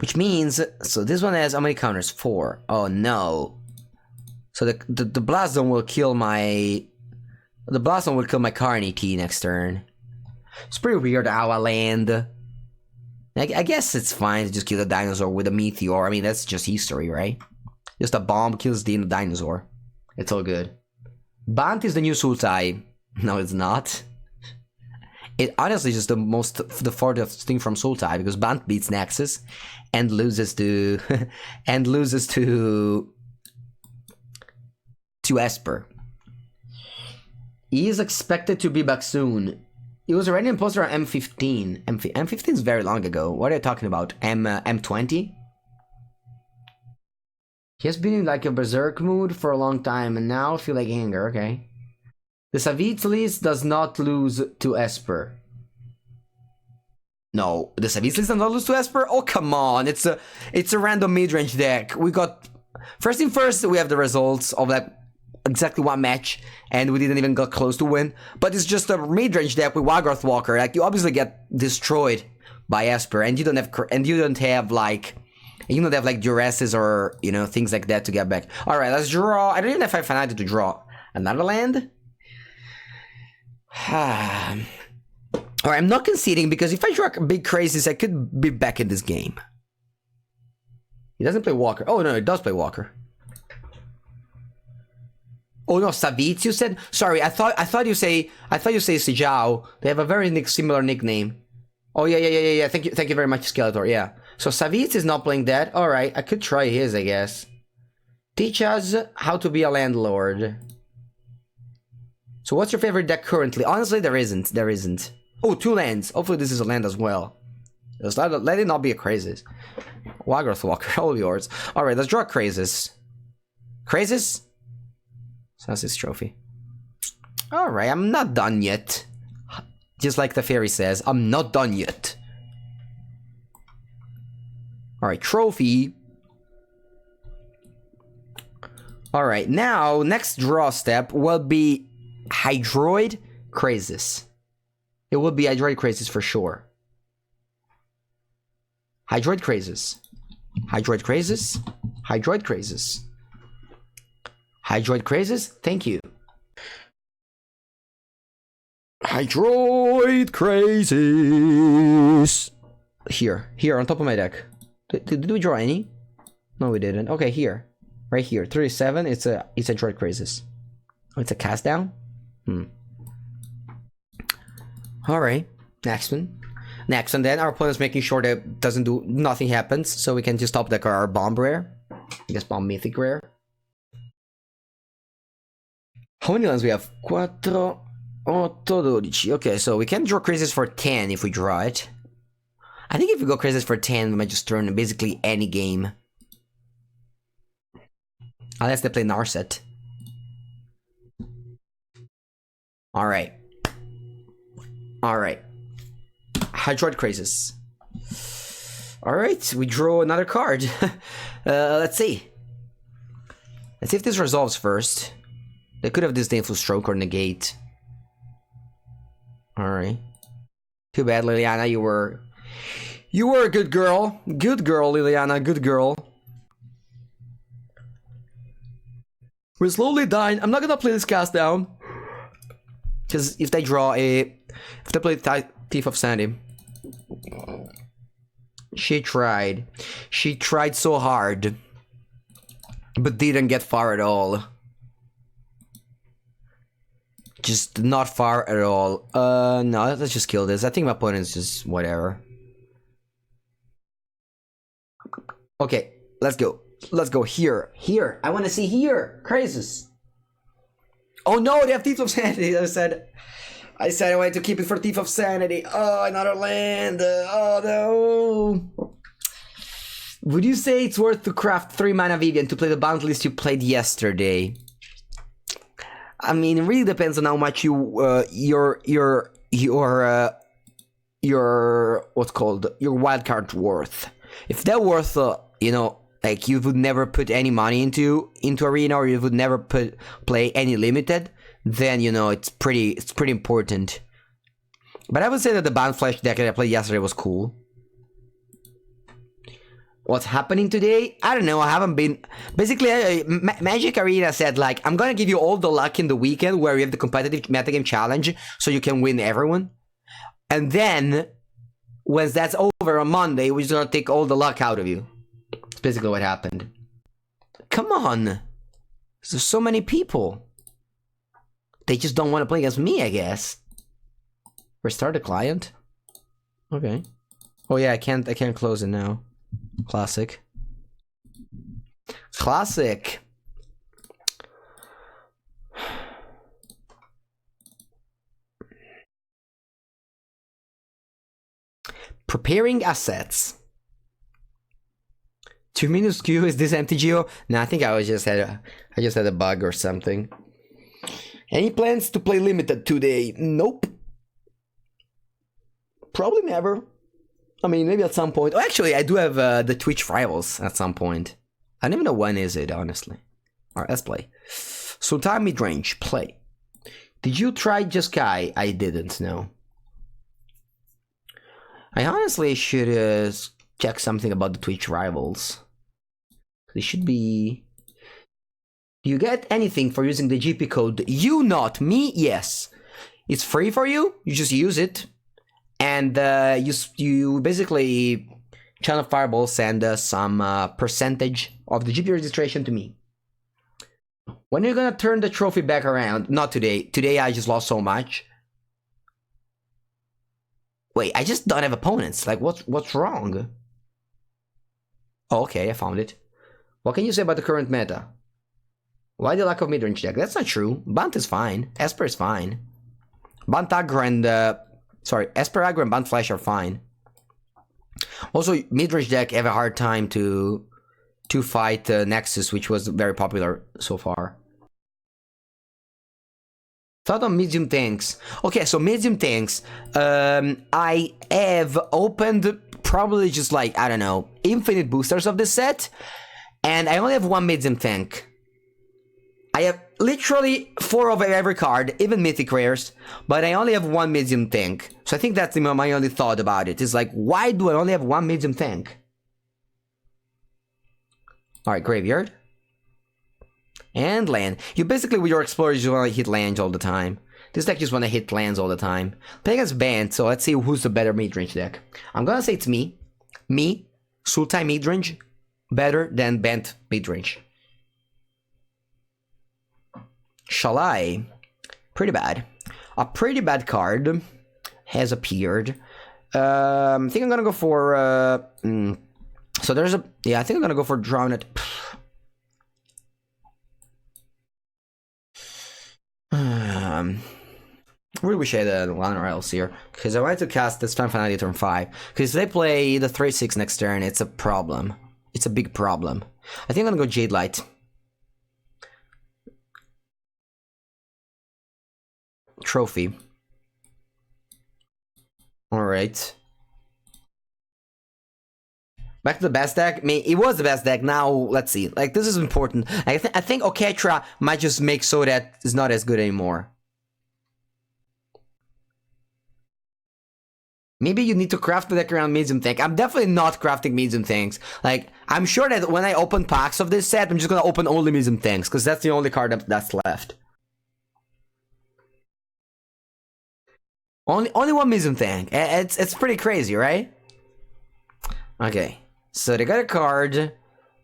Which means, so this one has how many counters? 4. Oh no. So the Blast Zone will kill my... The Blast Zone will kill my Carnity next turn. It's pretty weird how I land. I guess it's fine to just kill the dinosaur with a meteor. I mean, that's just history, right? Just a bomb kills the dinosaur. It's all good. Bant is the new Sultai. No, it's not. It honestly is just the farthest thing from Sultai, because Bant beats Nexus and loses to to Esper. He is expected to be back soon. It was already imposed on M15. M15 is very long ago. What are you talking about? M20? He has been in like a berserk mood for a long time, and now I feel like anger. Okay. The Savitlis does not lose to Esper. No, the Savitlis does not lose to Esper? Oh, come on. It's a random midrange deck. We got... First thing first, we have the results of that exactly one match, and we didn't even get close to win. But it's just a midrange deck with Wagarth Walker. Like, you obviously get destroyed by Esper, and you don't have like duresses or, you know, things like that to get back. Alright, let's draw. I don't even know if I find to draw another land. Alright, I'm not conceding, because if I draw big crazes, I could be back in this game. He doesn't play Walker. Oh no, he does play Walker. Oh no, Savitz, you said? Sorry, I thought you say Sijao. They have a very similar nickname. Oh yeah. Thank you very much, Skeletor. Yeah. So Savitz is not playing that. Alright, I could try his, I guess. Teach us how to be a landlord. So what's your favorite deck currently? Honestly, there isn't. Oh, 2 lands. Hopefully this is a land as well. Let it not be a Crazes. Wagarth Walker, all yours. Alright, let's draw Crazes. Crazes? So that's his trophy. Alright, I'm not done yet. Just like the fairy says, I'm not done yet. Alright, trophy. Alright, now, next draw step will be Hydroid Crazes. It will be Hydroid Crazes for sure. Hydroid Crazes. Hydroid Crazes. Hydroid Crazes. Hydroid Crazes, thank you. Hydroid Crazes. Here, on top of my deck. Did we draw any? No, we didn't. Okay, here. Right here. 37, it's a Droid Crazes. Oh, it's a cast down? Alright, next one. Next, and then our opponent's making sure that nothing happens, so we can just top deck our bomb rare. I guess bomb mythic rare. How many lands we have? 4, 8, 12. Okay, so we can draw Crazes for 10 if we draw it. I think if we go Crazes for 10, we might just turn basically any game. Unless they play Narset. Alright. Hydroid Crazes. Alright, we draw another card. Let's see. Let's see if this resolves first. They could have Disdainful Stroke or Negate. Alright. Too bad, Liliana. You were a good girl. Good girl, Liliana. Good girl. We're slowly dying. I'm not gonna play this cast down. Because if they draw a... If they play Thief of Sandy... She tried. She tried so hard. But didn't get far at all. Just not far at all. No, let's just kill this. I think my opponent's just whatever. Okay, let's go. Let's go here. Here. I want to see here. Crazes. Oh no, they have Thief of Sanity. I said I wanted to keep it for Thief of Sanity. Oh, another land. Oh no. Would you say it's worth to craft 3 mana Vivian to play the Boundless you played yesterday? I mean, it really depends on how much you your what's called your wildcard worth. If they're worth you know, like you would never put any money into arena, or you would never play any limited, then you know it's pretty important. But I would say that the Bound Flash deck that I played yesterday was cool. What's happening today? I don't know. I haven't been... Basically, Magic Arena said, like, I'm gonna give you all the luck in the weekend where you have the competitive metagame challenge so you can win everyone. And then, once that's over on Monday, we're just gonna take all the luck out of you. That's basically what happened. Come on. There's so many people. They just don't want to play against me, I guess. Restart the client? Okay. Oh yeah, I can't close it now. Classic. Classic. Preparing assets. 2 minutes queue, is this empty Geo? No, I think I just had a bug or something. Any plans to play limited today? Nope. Probably never. I mean, maybe at some point. Oh, actually, I do have the Twitch Rivals at some point. I don't even know when is it, honestly. Alright, let's play. Sultai Midrange, play. Did you try Jeskai? I didn't, no. I honestly should check something about the Twitch Rivals. It should be... Do you get anything for using the GP code? You not, me, yes. It's free for you, you just use it. And you basically channel Fireball, send some percentage of the GP registration to me. When are you gonna turn the trophy back around? Not today. Today I just lost so much. Wait, I just don't have opponents. Like, what's wrong? Oh, okay, I found it. What can you say about the current meta? Why the lack of midrange deck? That's not true. Bant is fine. Esper is fine. Bant Aggro and... Sorry, Esper Aggro and Bant Flash are fine. Also, midrange deck have a hard time to fight Nexus, which was very popular so far. Thought on medium tanks. Okay, so medium tanks. I have opened probably just like, I don't know, infinite boosters of this set. And I only have one medium tank. I have literally 4 of every card, even mythic rares, but I only have one medium tank. So I think that's my only thought about it. It's like, why do I only have one medium tank? Alright, graveyard. And land. You basically, with your explorers, you want to hit lands all the time. This deck just want to hit lands all the time. Play against Bant, so let's see who's the better midrange deck. I'm gonna say it's me. Me, Sultai midrange, better than Bant midrange. Shall I? Pretty bad. A pretty bad card has appeared. I think I'm gonna go for... So there's a... Yeah, I think I'm gonna go for Drowned. Really wish I had one or else here. Because I wanted to cast this Time Finality turn 5. Because if they play the 3-6 next turn, it's a problem. It's a big problem. I think I'm gonna go Jade Light. Trophy. Alright. Back to the best deck. I mean, it was the best deck. Now, let's see. Like, this is important. I think Oketra might just make so that it's not as good anymore. Maybe you need to craft the deck around medium tank. I'm definitely not crafting medium tanks. Like, I'm sure that when I open packs of this set, I'm just gonna open only medium tanks, because that's the only card that's left. Only one medium tank. It's pretty crazy, right? Okay, so they got a card,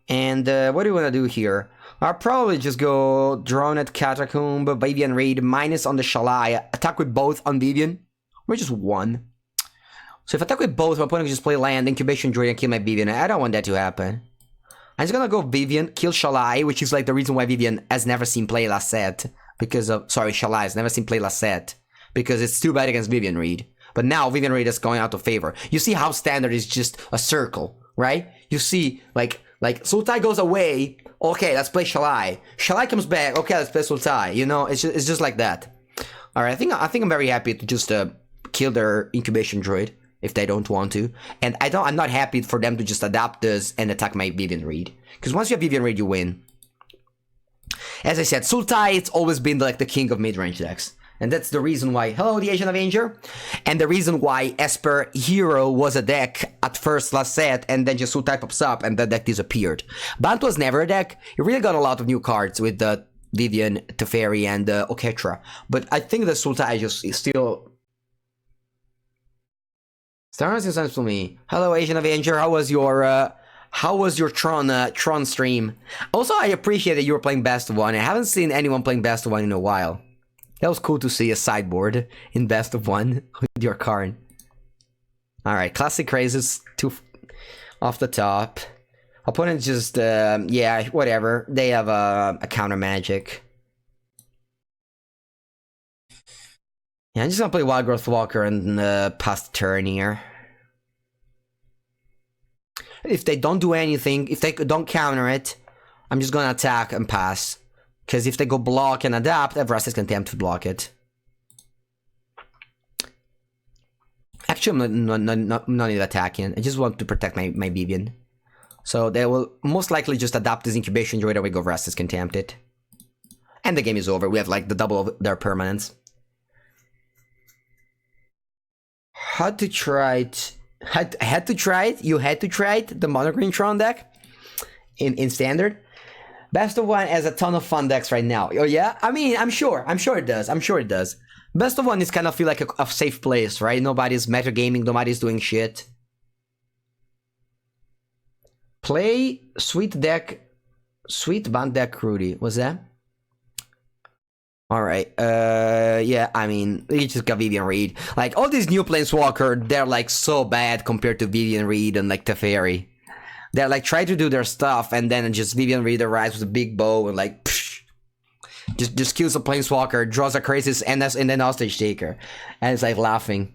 and what do you want to do here? I'll probably just go Drone at Catacomb, Vivian Raid, minus on the Shalai, attack with both on Vivian, or just one. So if I attack with both, my opponent can just play land, Incubation Druid, and kill my Vivian. I don't want that to happen. I'm just gonna go Vivian, kill Shalai, which is like the reason why Vivian has never seen play last set. Because of, sorry, Shalai has never seen play last set. Because it's too bad against Vivian Reed. But now Vivian Reed is going out of favor. You see how standard is just a circle, right? You see, like Sultai goes away, okay, let's play Shalai. Shalai comes back, okay, let's play Sultai. You know, it's just like that. Alright, I think I'm very happy to just kill their Incubation Droid if they don't want to. And I'm not happy for them to just adapt this and attack my Vivian Reed. Because once you have Vivian Reed, you win. As I said, Sultai, it's always been like the king of mid-range decks. And that's the reason why, hello, the Asian Avenger, and the reason why Esper Hero was a deck at first last set, and then just Sultai pops up, and that deck disappeared. Bant was never a deck. It really got a lot of new cards with the Vivian, Teferi, and Oketra. But I think the Sultai just is still... Star sense to me. Hello, Asian Avenger, how was your Tron stream? Also, I appreciate that you were playing Best of One. I haven't seen anyone playing Best of One in a while. That was cool to see a sideboard in Best of One with your card. Alright, classic crazes, two off the top. Opponent just, yeah, whatever. They have a counter magic. Yeah, I'm just gonna play Wild Growth Walker and pass the turn here. If they don't do anything, if they don't counter it, I'm just gonna attack and pass. Because if they go block and adapt, Everest can attempt to block it. Actually, I'm not even attacking. I just want to protect my Vivian. So they will most likely just adapt this Incubation Droid, and we go Restless Contempt it. And the game is over. We have like the double of their permanents. Had to try it. Had to try it. You had to try it. The Mono Green Tron deck in Standard. Best of One has a ton of fun decks right now. Oh yeah? I mean, I'm sure it does. Best of One is kind of feel like a safe place, right? Nobody's metagaming, nobody's doing shit. Play Sweet Band Deck Rudy. What's that? Alright, yeah, I mean, you just got Vivian Reed. Like, all these new Planeswalker, they're like so bad compared to Vivian Reed and like Teferi. They're like try to do their stuff, and then just Vivian Reed arrives with a big bow and like psh, just kills a Planeswalker, draws a Crisis, and then Hostage Taker, and it's like laughing.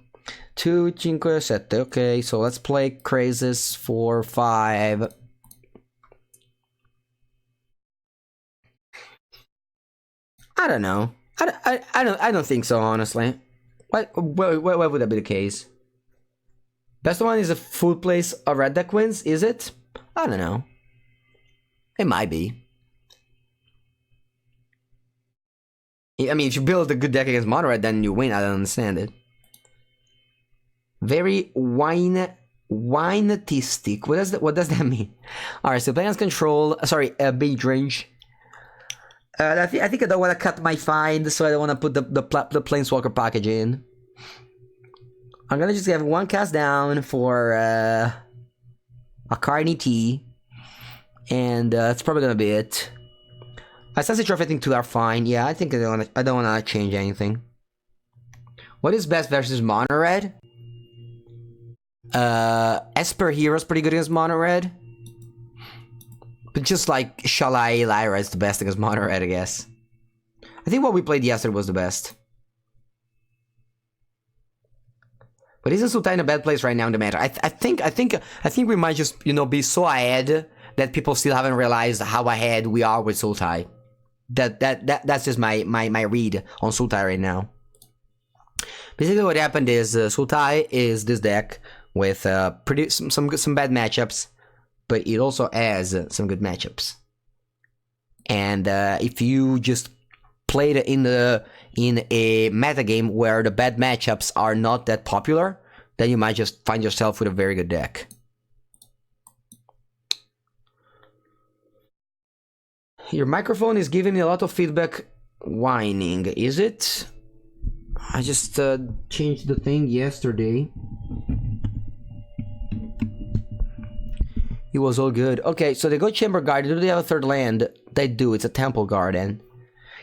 2, 5, 7. Okay, so let's play Crisis 4, 5. I don't know. I don't think so, honestly. Why would that be the case? Best one is a full place of red deck wins, is it? I don't know. It might be. I mean, if you build a good deck against mono red, then you win. I don't understand it. Very winetistic. What does that mean? Alright, so players control. Sorry, Midrange. I think I don't want to cut my find, so I don't want to put the Planeswalker package in. I'm gonna just have one cast down for a Carney T, and that's probably gonna be it. Assassin Trophy, I think 2 are fine. Yeah, I think I don't wanna change anything. What is best versus mono red? Esper Hero's pretty good against mono red. But just like Shalai Lyra is the best against mono red, I guess. I think what we played yesterday was the best. But isn't Sultai in a bad place right now in the meta? I think we might just, you know, be so ahead that people still haven't realized how ahead we are with Sultai. That's just my read on Sultai right now. Basically, what happened is Sultai is this deck with some bad matchups, but it also has some good matchups. And if you just played in a metagame where the bad matchups are not that popular, then you might just find yourself with a very good deck. Your microphone is giving me a lot of feedback whining, is it? I just changed the thing yesterday. It was all good. Okay, so they go Chamber Garden. Do they have a third land? They do. It's a Temple Garden.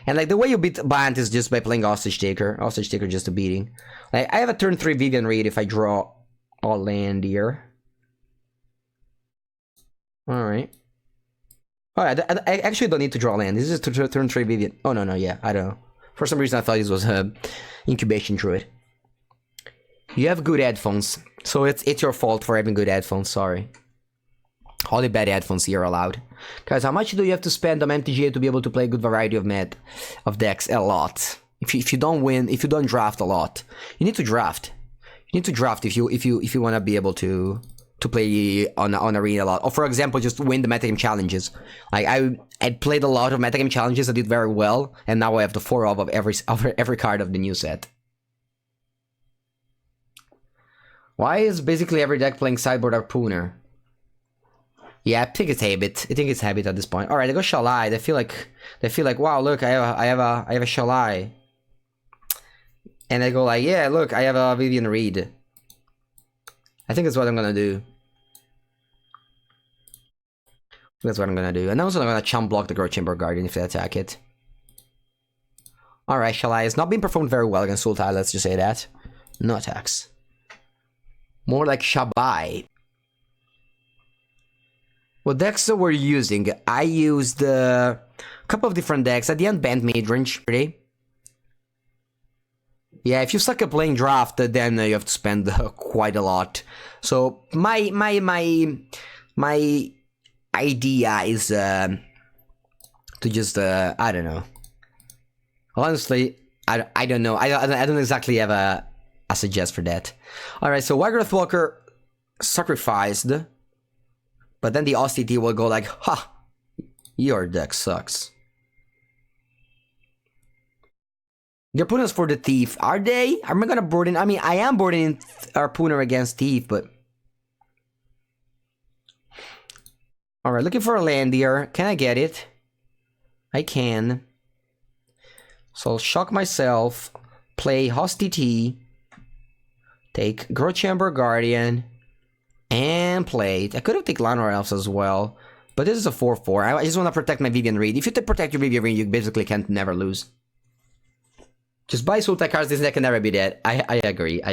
And like the way you beat Bant is just by playing Hostage Taker. Hostage Taker just a beating. Like I have a turn 3 Vivian Reed if I draw a land here. Alright. Alright, I actually don't need to draw land. This is turn 3 Vivian. Oh no, yeah, I don't know. For some reason I thought this was Incubation Druid. You have good headphones. So it's your fault for having good headphones, sorry. Only bad headphones here are allowed. Guys, how much do you have to spend on MTGA to be able to play a good variety of decks? A lot. If you don't win, if you don't draft a lot, you need to draft. You need to draft if you want to be able to play on arena a lot. Or for example, just win the metagame challenges. Like I played a lot of metagame challenges. I did very well, and now I have the 4 of every card of the new set. Why is basically every deck playing Sideboard Harpooner? Yeah, I think it's habit. I think it's habit at this point. All right, they go Shalai. They feel like, wow, look, I have a Shalai. And they go like, yeah, look, I have a Vivian Reed. I think that's what I'm gonna do. That's what I'm gonna do. And also I'm gonna chump block the Growth Chamber Guardian if they attack it. All right, Shalai has not been performed very well against Sultai. Let's just say that. No attacks. More like Shabai. What decks that we're using? I used a couple of different decks. At the end, banned Midrange. Yeah, if you suck at playing draft, then you have to spend quite a lot. So my idea is to just I don't know. Honestly, I don't know. I don't exactly have a suggest for that. All right, so Wygrowth Walker sacrificed. But then the OCT will go like, ha, your deck sucks. Your opponents for the Thief, are they? Am I gonna board in? I mean, I am boarding in Harpooner against Thief, but... Alright, looking for a land here. Can I get it? I can. So I'll shock myself, play Hostility, take Growth Chamber Guardian, and played. I could have taken Llanowar Elves as well, but this is a 4/4. I just want to protect my Vivian Reed. If you protect your Vivian Reed, you basically can't never lose. Just buy Sultai cards, this deck can never be dead. I agree.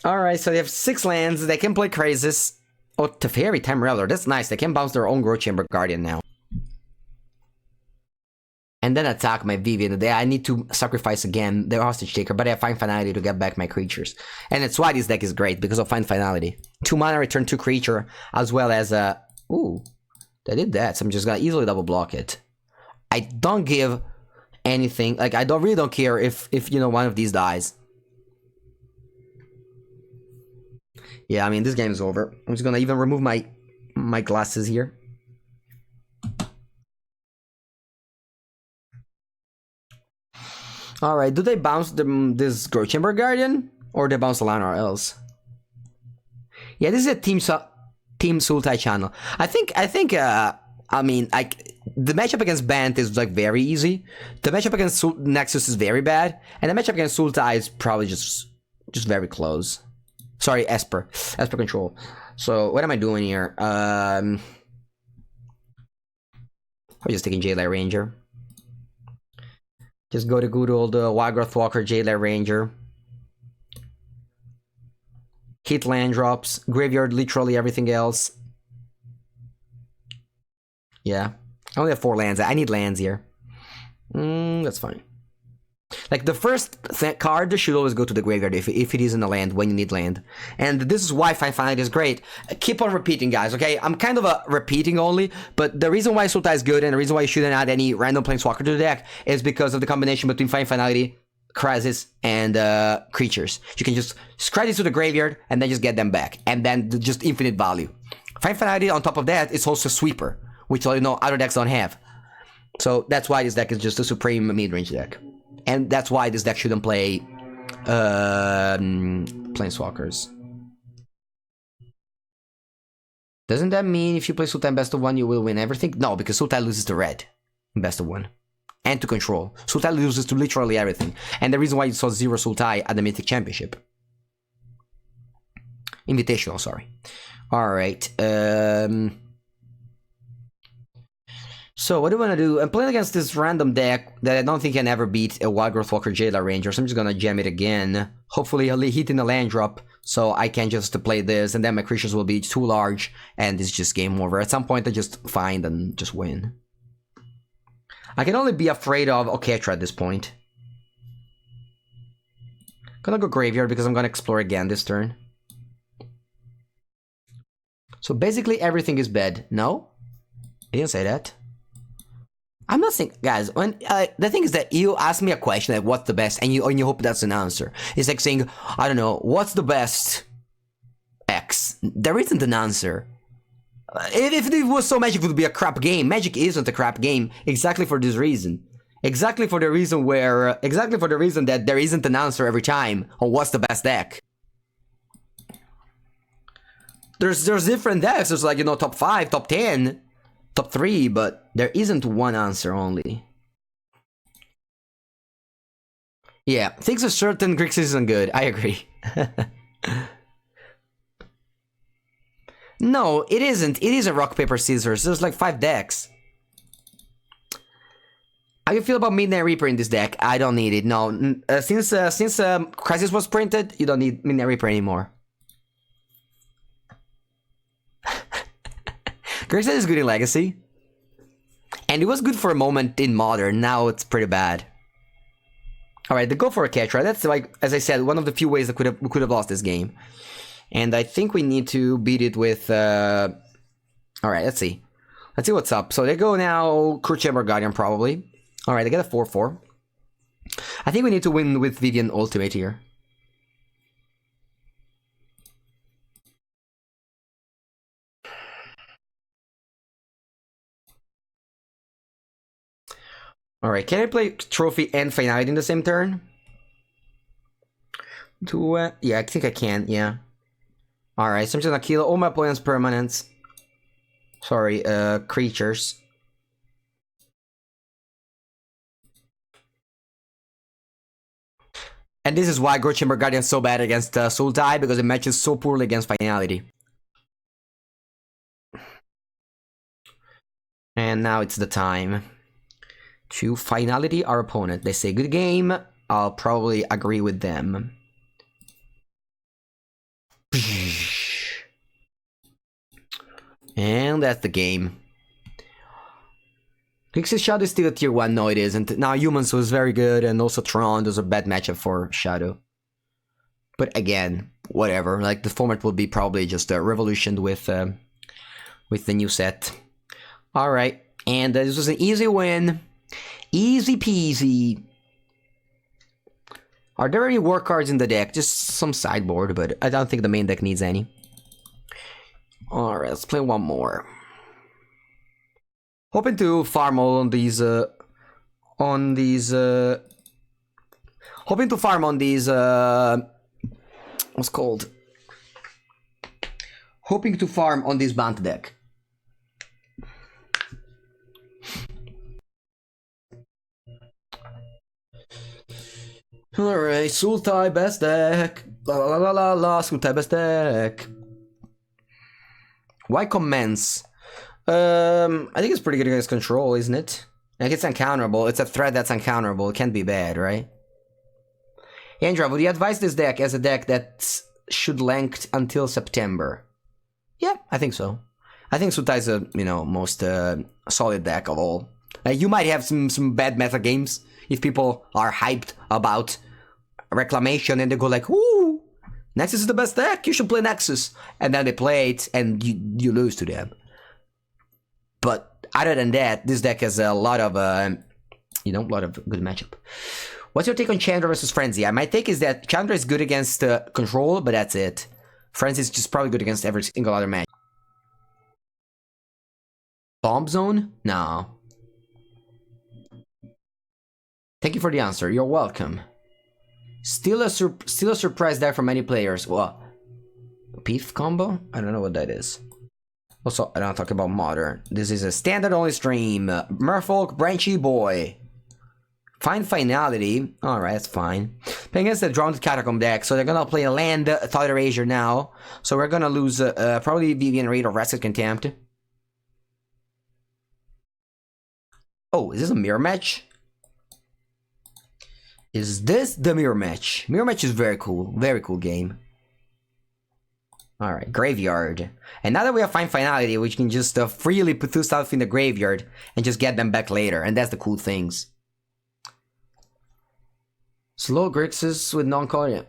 Alright, so they have 6 lands. They can play Krasis. Oh, Teferi, Time Rattler. That's nice. They can bounce their own Growth Chamber Guardian now. And then attack my Vivian. I need to sacrifice again the Hostage Taker, but I have Find Finality to get back my creatures. And that's why this deck is great, because of Find Finality. 2 mana, return 2 creature, as well as a... Ooh, they did that, so I'm just gonna easily double block it. I don't give anything, like, I really don't care if you know, one of these dies. Yeah, I mean, this game is over. I'm just gonna even remove my glasses here. Alright, do they bounce this Growth Chamber Guardian? Or they bounce Llanowar Elves? Yeah, this is a Team Sultai channel. I think, I mean, like, the matchup against Bant is, like, very easy. The matchup against Nexus is very bad. And the matchup against Sultai is probably just very close. Sorry, Esper control. So, what am I doing here? I'm just taking Jailer Ranger. Just go to good old Wygrowth Walker, Jailer Ranger. Hit land drops, graveyard literally everything else. Yeah, I only have 4 lands. I need lands here. That's fine. Like, the first card should always go to the graveyard if it is in a land, when you need land. And this is why Find Finality is great. Keep on repeating, guys, okay? I'm kind of repeating only, but the reason why Sultai is good and the reason why you shouldn't add any random Planeswalker to the deck is because of the combination between Find Finality, Krasis, and creatures. You can just scratch it to the graveyard and then just get them back. And then just infinite value. Find Finality, on top of that, is also a sweeper, which, you know, other decks don't have. So that's why this deck is just a supreme mid-range deck. And that's why this deck shouldn't play Planeswalkers. Doesn't that mean if you play Sultai in best of one, you will win everything? No, because Sultai loses to red in best of one. And to control. Sultai loses to literally everything. And the reason why you saw 0 Sultai at the Mythic Championship. Invitational, sorry. Alright. So, what do I want to do? I'm playing against this random deck that I don't think can ever beat a Wild Growth Walker Jailer Ranger, so I'm just gonna jam it again. Hopefully, I'll hit in a land drop, so I can just play this, and then my creatures will be too large, and it's just game over. At some point, I just find and just win. I can only be afraid of Oketra at this point. Gonna go Graveyard because I'm gonna explore again this turn. So basically everything is bad. No? I didn't say that. I'm not saying, guys, when the thing is that you ask me a question like what's the best and you hope that's an answer. It's like saying, I don't know, what's the best X? There isn't an answer. If it was so Magic, it would be a crap game. Magic isn't a crap game exactly for this reason. Exactly for the reason that there isn't an answer every time on what's the best deck. There's different decks. There's like, you know, top 5, top 10, top 3, but there isn't one answer only. Yeah, things are certain, Grixis isn't good. I agree. No, it isn't. It is a rock, paper, scissors. There's like 5 decks. How do you feel about Midnight Reaper in this deck? I don't need it. No, since Crisis was printed, you don't need Midnight Reaper anymore. Grixis is good in Legacy. And it was good for a moment in Modern. Now it's pretty bad. Alright, the go for a catch, right? That's like, as I said, one of the few ways that we could have lost this game. And I think we need to beat it with... Alright, let's see. Let's see what's up. So they go now Crew Chamber Guardian, probably. Alright, they get a 4-4. I think we need to win with Vivian Ultimate here. Alright, can I play Trophy and Finality in the same turn? Yeah, I think I can, yeah. Alright, so I'm just gonna kill all my opponent's permanents. Sorry, creatures. And this is why Growth Chamber Guardian is so bad against Sultai, because it matches so poorly against Finality. And now it's the time to Finality our opponent. They say good game, I'll probably agree with them. And that's the game. Grixis Shadow is still a tier 1, no it isn't. Now Humans was very good, and also Tron was a bad matchup for Shadow. But again, whatever, like the format will be probably just revolutioned with the new set. Alright, and this was an easy win. Easy peasy. Are there any war cards in the deck? Just some sideboard, but I don't think the main deck needs any. Alright, let's play one more. Hoping to farm all on these, hoping to farm on these, what's called? Hoping to farm on this Bant deck. Alright, Sultai best deck. La la la la la, Sultai best deck. Why commence? I think it's pretty good against control, isn't it? Like, it's uncounterable. It's a threat that's uncounterable. It can't be bad, right? Andrea, would you advise this deck as a deck that should length until September? Yeah, I think so. I think Sultai is a, you know, most solid deck of all. You might have some bad meta games if people are hyped about Reclamation and they go like, "Ooh, Nexus is the best deck. You should play Nexus," and then they play it and you lose to them. But other than that, this deck has a lot of, you know, a lot of good matchup. What's your take on Chandra versus Frenzy? My take is that Chandra is good against control, but that's it. Frenzy is just probably good against every single other match. Bomb Zone? No. Thank you for the answer. You're welcome. Still a surprise there for many players. Well, Beef combo? I don't know what that is. Also, I don't talk about modern. This is a standard only stream. Merfolk, Branchy Boy. Fine Finality. Alright, that's fine. Playing against the Drowned Catacomb deck, so they're gonna play a land Thought Erasure now. So we're gonna lose probably Vivian Raid or Rescue Contempt. Oh, is this a mirror match? Is this the mirror match? Mirror match is very cool. Very cool game. Alright, Graveyard. And now that we have Fine Finality, we can just freely put two stuff in the graveyard and just get them back later. And that's the cool things. Slow Grixis with non-color.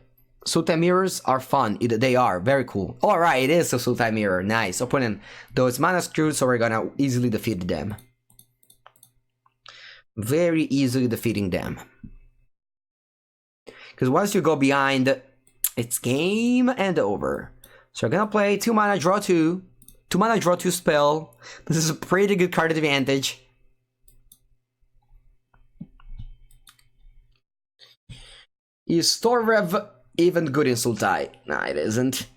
Sultai mirrors are fun. They are. Very cool. Alright, it is a Sultai mirror. Nice. Opponent, though it's mana screwed, so we're gonna easily defeat them. Very easily defeating them. Because once you go behind, it's game and over. So we're gonna play 2 mana, draw 2. 2 mana, draw 2 spell. This is a pretty good card advantage. Is Storrev even good in Sultai? Nah, it isn't.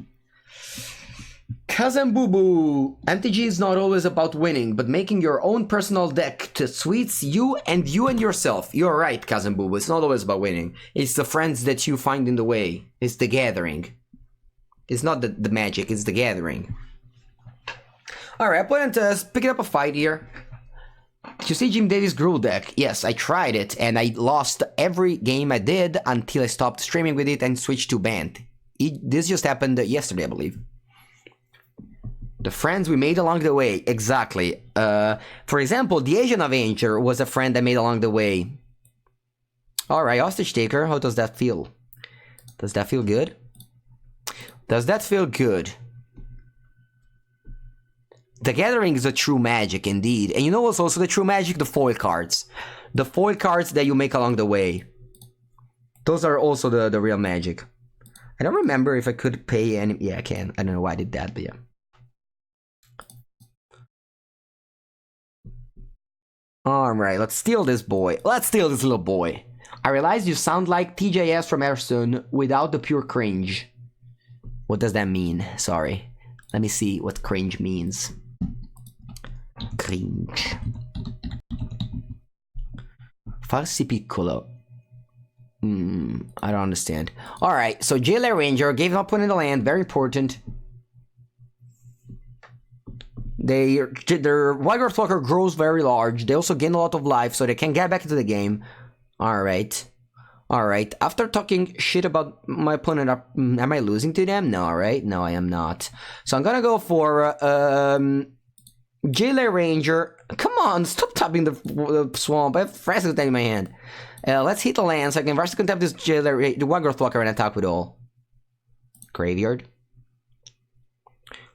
Cousin Boo Boo. MTG is not always about winning, but making your own personal deck that suits you and yourself. You're right, Cousin Boo Boo. It's not always about winning. It's the friends that you find in the way. It's the gathering. It's not the magic, it's the gathering. Alright, opponent picking up a fight here. Did you see Jim Davis' Gruul deck? Yes, I tried it, and I lost every game I did until I stopped streaming with it and switched to Bant. This just happened yesterday, I believe. The friends we made along the way, exactly. For example, the Asian Avenger was a friend I made along the way. Alright, Hostage Taker, how does that feel? Does that feel good? Does that feel good? The Gathering is a true magic, indeed. And you know what's also the true magic? The foil cards. The foil cards that you make along the way. Those are also the real magic. I don't remember if I could pay any... Yeah, I can. I don't know why I did that, but yeah. Alright, let's steal this boy. Let's steal this little boy. I realize you sound like TJS from Airsoon without the pure cringe. What does that mean? Sorry. Let me see what cringe means. Cringe. Farsi piccolo. I don't understand. Alright, so Jailer Ranger gave up one in the land, very important. Their Wygrowth Walker grows very large. They also gain a lot of life, so they can get back into the game. Alright. Alright, after talking shit about my opponent, am I losing to them? No, right? No, I am not. So I'm gonna go for Jailer Ranger. Come on, stop tapping the swamp. I have Frost Contempt in my hand. Let's hit the land so I can Frost Contempt this Jailer, the Wygrowth Walker, and attack with all. Graveyard.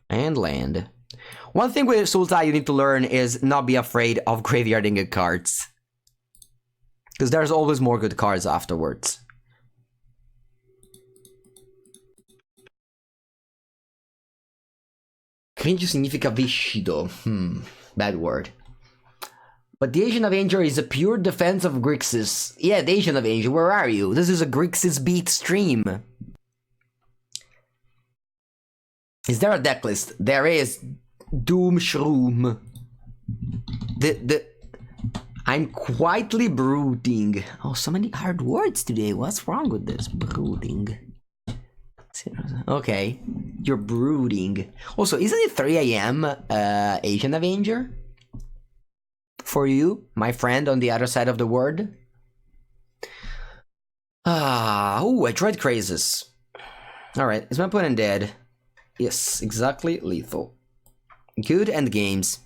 And land. One thing with Sultai you need to learn is not be afraid of graveyarding good cards. Because there's always more good cards afterwards. Cringe significa vestido. Bad word. But the Asian Avenger is a pure defense of Grixis. Yeah, the Asian Avenger, where are you? This is a Grixis beat stream. Is there a deck list? There is. Doom Shroom. I'm quietly brooding. Oh, so many hard words today. What's wrong with this? Brooding. Okay, you're brooding. Also, isn't it 3 AM Asian Avenger? For you, my friend on the other side of the world? I tried Crazes. Alright, is my opponent dead? Yes, exactly, lethal. Good end games.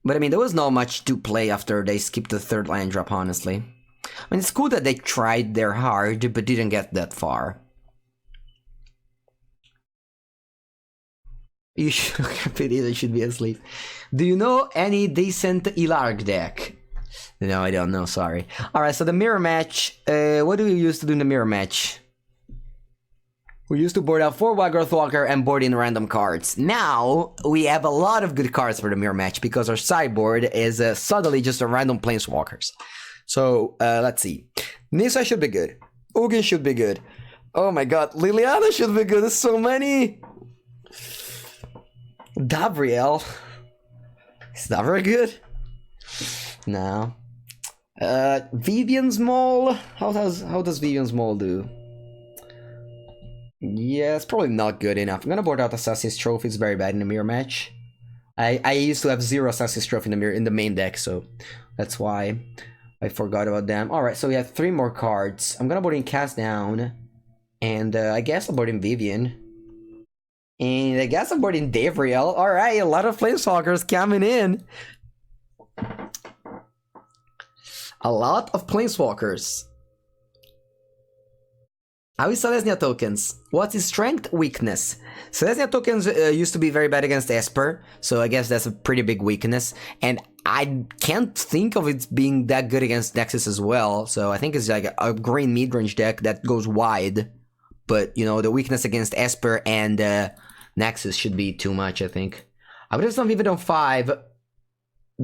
But I mean, there was not much to play after they skipped the third land drop, honestly. I mean, it's cool that they tried their hard, but didn't get that far. You should, I should be asleep. Do you know any decent Ilarg deck? No, I don't know, sorry. Alright, so the mirror match, what do we used to do in the mirror match? We used to board out 4 Wygrowth Walker and board in random cards. Now, we have a lot of good cards for the mirror match because our sideboard is suddenly just a random Planeswalkers. So, let's see. Nissa should be good. Ugin should be good. Oh my god, Liliana should be good. There's so many. Gabrielle. Is that very good? No. Vivian's Mole. How does Vivian's Mole do? Yeah, it's probably not good enough. I'm gonna board out Assassin's Trophy. It's very bad in the mirror match. I used to have 0 Assassin's Trophy in the main deck, so that's why I forgot about them. Alright, so we have 3 more cards. I'm gonna board in Cast Down. And I guess I'll board in Vivian. And I guess I'm boarding Davriel. Alright, a lot of Planeswalkers coming in. A lot of Planeswalkers. How is Selesnya tokens? What's his strength? Weakness. Selesnya tokens used to be very bad against Esper, so I guess that's a pretty big weakness. And I can't think of it being that good against Nexus as well, so I think it's like a green midrange deck that goes wide. But, you know, the weakness against Esper and Nexus should be too much, I think. I would have some Vivid on 5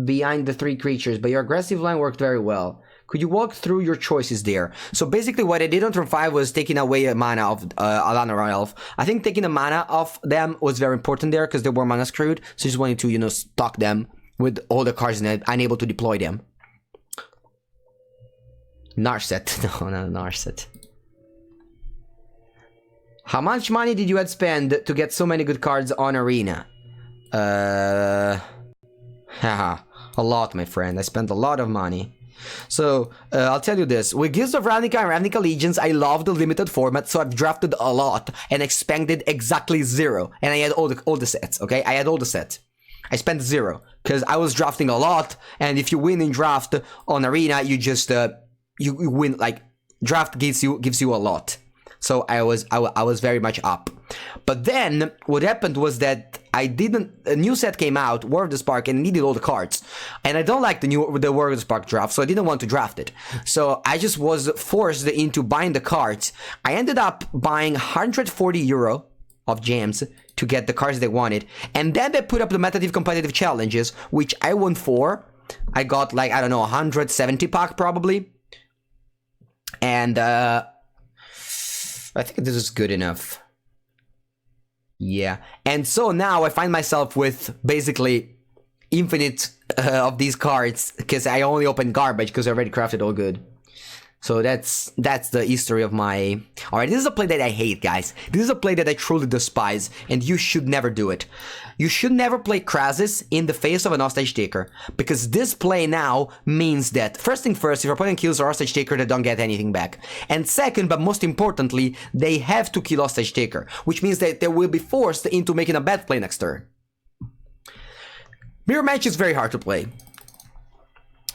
behind the 3 creatures, but your aggressive line worked very well. Could you walk through your choices there? So basically what I did on turn 5 was taking away a mana of Alana Elf. I think taking the mana off them was very important there because they were mana screwed. So I just wanted to, you know, stock them with all the cards and unable to deploy them. Narset. No, not Narset. How much money did you had spend to get so many good cards on Arena? Haha, a lot, my friend. I spent a lot of money. So, I'll tell you this. With Gifts of Ravnica and Ravnica Legions, I love the limited format, so I've drafted a lot and expended exactly 0. And I had all the sets, okay? I had all the sets. I spent 0, because I was drafting a lot, and if you win in draft on Arena, you just, you win, like, draft gives you a lot. So I was very much up. But then what happened was that a new set came out, War of the Spark, and it needed all the cards. And I don't like the War of the Spark draft, so I didn't want to draft it. So I just was forced into buying the cards. I ended up buying €140 of gems to get the cards they wanted. And then they put up the metative competitive challenges, which I won 4. I got like, I don't know, 170 pack probably. And I think this is good enough. Yeah. And so now I find myself with basically infinite of these cards because I only opened garbage because I already crafted all good. So that's the history of my... Alright, this is a play that I hate, guys. This is a play that I truly despise, and you should never do it. You should never play Krasis in the face of an hostage taker, because this play now means that, first thing first, if your opponent kills a hostage taker, they don't get anything back. And second, but most importantly, they have to kill hostage taker, which means that they will be forced into making a bad play next turn. Mirror match is very hard to play.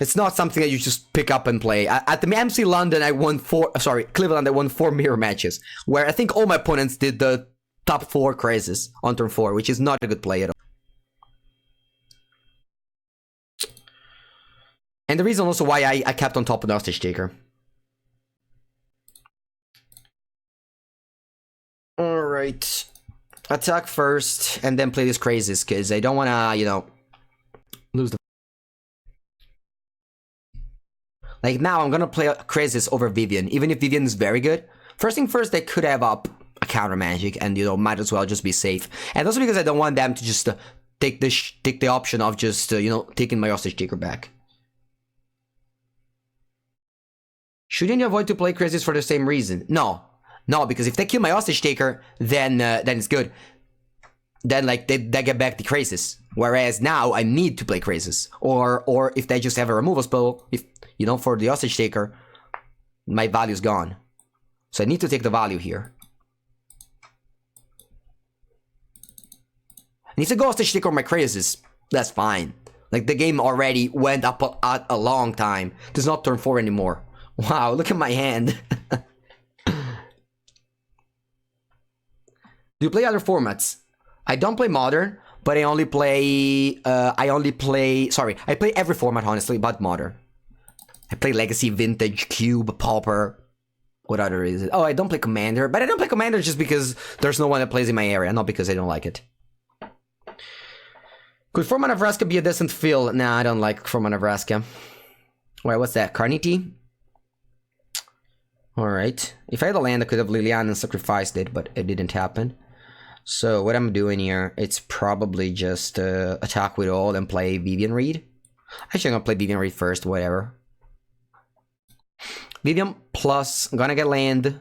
It's not something that you just pick up and play. At the MC London, Cleveland, I won 4 mirror matches, where I think all my opponents did the top 4 crazes on turn 4, which is not a good play at all. And the reason also why I kept on top of the hostage taker. Alright. Attack first, and then play these crazes, because I don't want to, you know, lose the... Like now, I'm gonna play Krasis over Vivian, even if Vivian is very good. First thing first, they could have up a counter magic, and you know, might as well just be safe. And also because I don't want them to just take the option of just you know, taking my hostage taker back. Shouldn't you avoid to play Krasis for the same reason? No, because if they kill my hostage taker, then it's good. Then like they get back the Krasis. Whereas now I need to play Krasis, or if they just have a removal spell, if you know, for the hostage taker, my value's gone. So I need to take the value here. And if I go hostage taker on my Krasis, that's fine. Like the game already went up a long time. It's not turn 4 anymore. Wow, look at my hand. Do you play other formats? I don't play Modern, but I play every format honestly, but Modern. I play Legacy, Vintage, Cube, Pauper. What other is it? Oh, I don't play Commander, but I don't play Commander just because there's no one that plays in my area, not because I don't like it. Could format of Vraska be a decent fill? Nah, I don't like format of Vraska. Wait, what's that? Carnity? Alright. If I had a land, I could have Liliana and sacrificed it, but it didn't happen. So what I'm doing here, it's probably just attack with all and play Vivian Reed. Actually, I'm gonna play Vivian Reed first, whatever. Vivian plus, I'm gonna get land.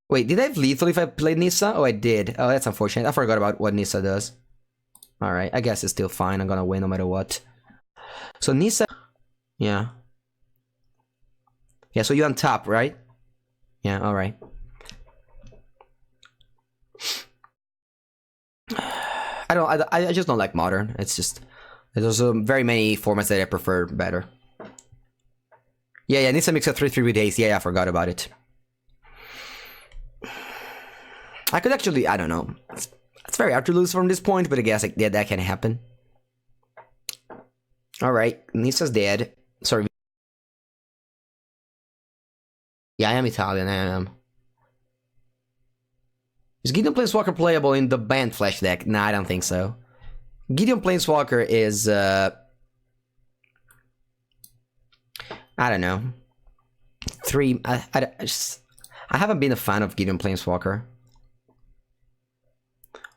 Wait, did I have lethal if I played Nissa? Oh, I did. Oh, that's unfortunate. I forgot about what Nissa does. Alright, I guess it's still fine. I'm gonna win no matter what. So Nissa... Yeah. Yeah, so you're on top, right? Yeah, alright. I just don't like Modern. It's just... There's very many formats that I prefer better. Yeah, Nissa makes a 3-3 with haste. Yeah, I forgot about it. I could actually, I don't know. It's very hard to lose from this point, but I guess yeah, that can happen. Alright, Nissa's dead. Sorry. Yeah, I am Italian, I am. Is Gideon Planeswalker playable in the banned Flash deck? Nah, I don't think so. Gideon Planeswalker is, I don't know. I haven't been a fan of Gideon Planeswalker.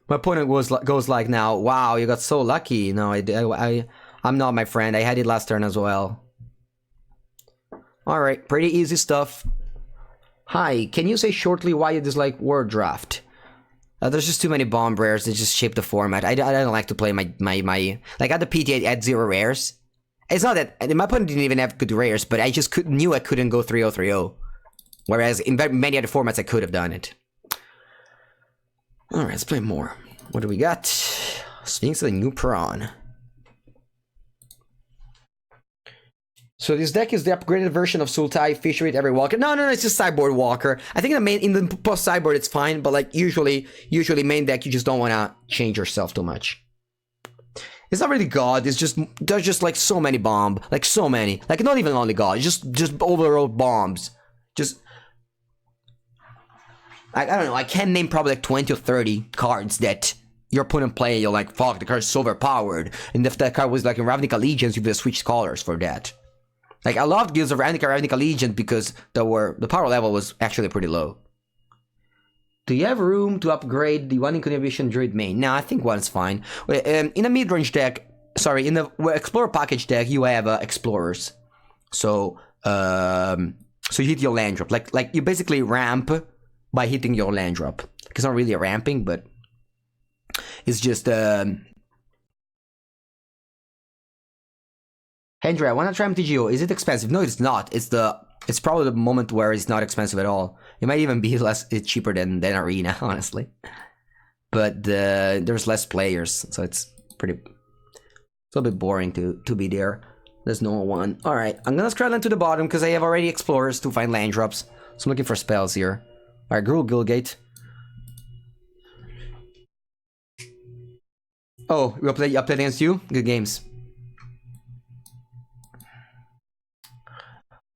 My opponent goes like now, wow, you got so lucky. No, I'm not, my friend. I had it last turn as well. Alright, pretty easy stuff. Hi, can you say shortly why you dislike War Draft? There's just too many bomb rares that just shape the format. I don't like to play my like at the PT I had 0 rares. It's not that my opponent didn't even have good rares, but I just knew I couldn't go 3-0-3-0. Whereas in many other formats I could have done it. Alright, let's play more. What do we got? Sphinx of the New Prawn. So this deck is the upgraded version of Sultai, feature with every walker. No, it's just sideboard walker. I think in the post sideboard it's fine, but like usually main deck you just don't want to change yourself too much. It's not really God. It's just there's just like so many bomb, like so many, like not even only God, just overall bombs. Just I don't know. I can name probably like 20 or 30 cards that your opponent play. You're like, fuck, the card's so overpowered. And if that card was like in Ravnica Allegiance, you would have switched colors for that. Like, I loved Guilds of Ravnica Allegiance because the power level was actually pretty low. Do you have room to upgrade the 1 Inconviction Druid main? No, I think one's fine. In a midrange deck, sorry, in the Explorer package deck, you have Explorers. So you hit your land drop. Like you basically ramp by hitting your land drop. It's not really a ramping, but it's just Andrea, I wanna try MTGO. Is it expensive? No, it's not. It's probably the moment where it's not expensive at all. It might even be it's cheaper than Arena, honestly. But there's less players, so it's a little bit boring to be there. There's no one. Alright, I'm gonna scroll down to the bottom because I have already Explorers to find land drops. So I'm looking for spells here. Alright, Gruul Gilgate. Oh, I played against you? Good games.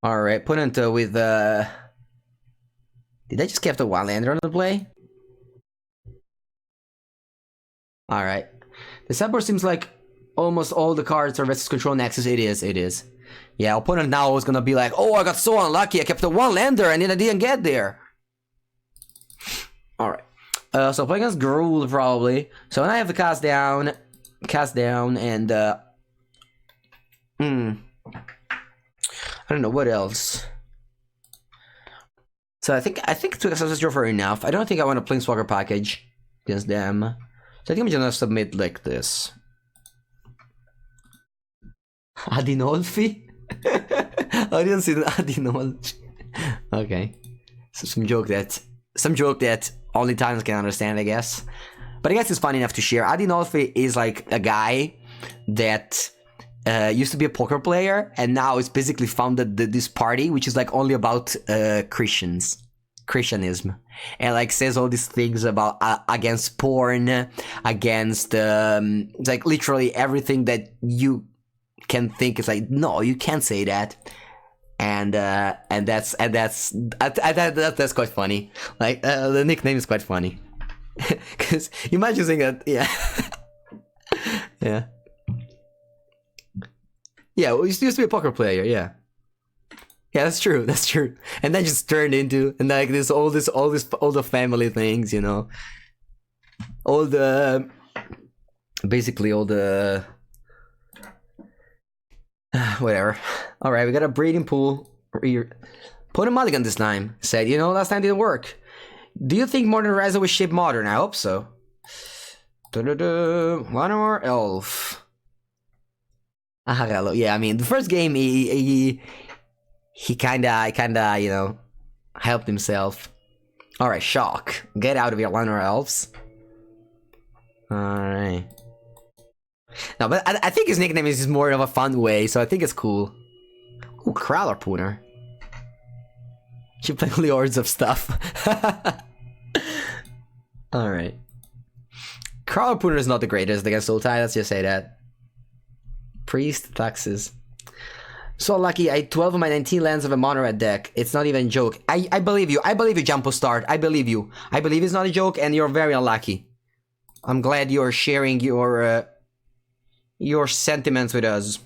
Alright, opponent with Did I just kept a Wildlander on the play? Alright. The sideboard seems like almost all the cards are versus control nexus. It is. Yeah, opponent now is gonna be like, oh, I got so unlucky, I kept a Wildlander and then I didn't get there. Alright. So playing against Gruul probably. So when I have the cast down, and I don't know what else. So I think to access your for enough. I don't think I want a Planeswalker package against them. So I think I'm just gonna submit like this. Adinolfi? I didn't see the Adinolfi. Okay. So some joke that only Titans can understand, I guess. But I guess it's fun enough to share. Adinolfi is like a guy that used to be a poker player and now it's basically founded this party which is like only about Christianism, and like says all these things about against porn, against like literally everything that you can think. It's like, no, you can't say that. And that's quite funny. Like the nickname is quite funny because you imagine saying that. Yeah. Yeah, well, he used to be a poker player, yeah. Yeah, that's true, that's true. And then just turned into, and like all the family things, you know. All the, basically all the, whatever. Alright, we got a breeding pool. Put a mulligan this time. Said, you know, last time didn't work. Do you think Modern Horizon was ship modern? I hope so. One more elf. Ah, hello. Yeah, I mean, the first game, he kinda, you know, helped himself. Alright, shock. Get out of here, Liner Elves. Alright. No, but I think his nickname is just more of a fun way, so I think it's cool. Ooh, Crowler Pooner. You play only hordes of stuff. Alright. Crowler Pooner is not the greatest against Sultai, let's just say that. Priest, taxes. So lucky, I 12 of my 19 lands of a mono red deck. It's not even a joke. I believe you. I believe you, Jumpo Start. I believe you. I believe it's not a joke, and you're very unlucky. I'm glad you're sharing your sentiments with us.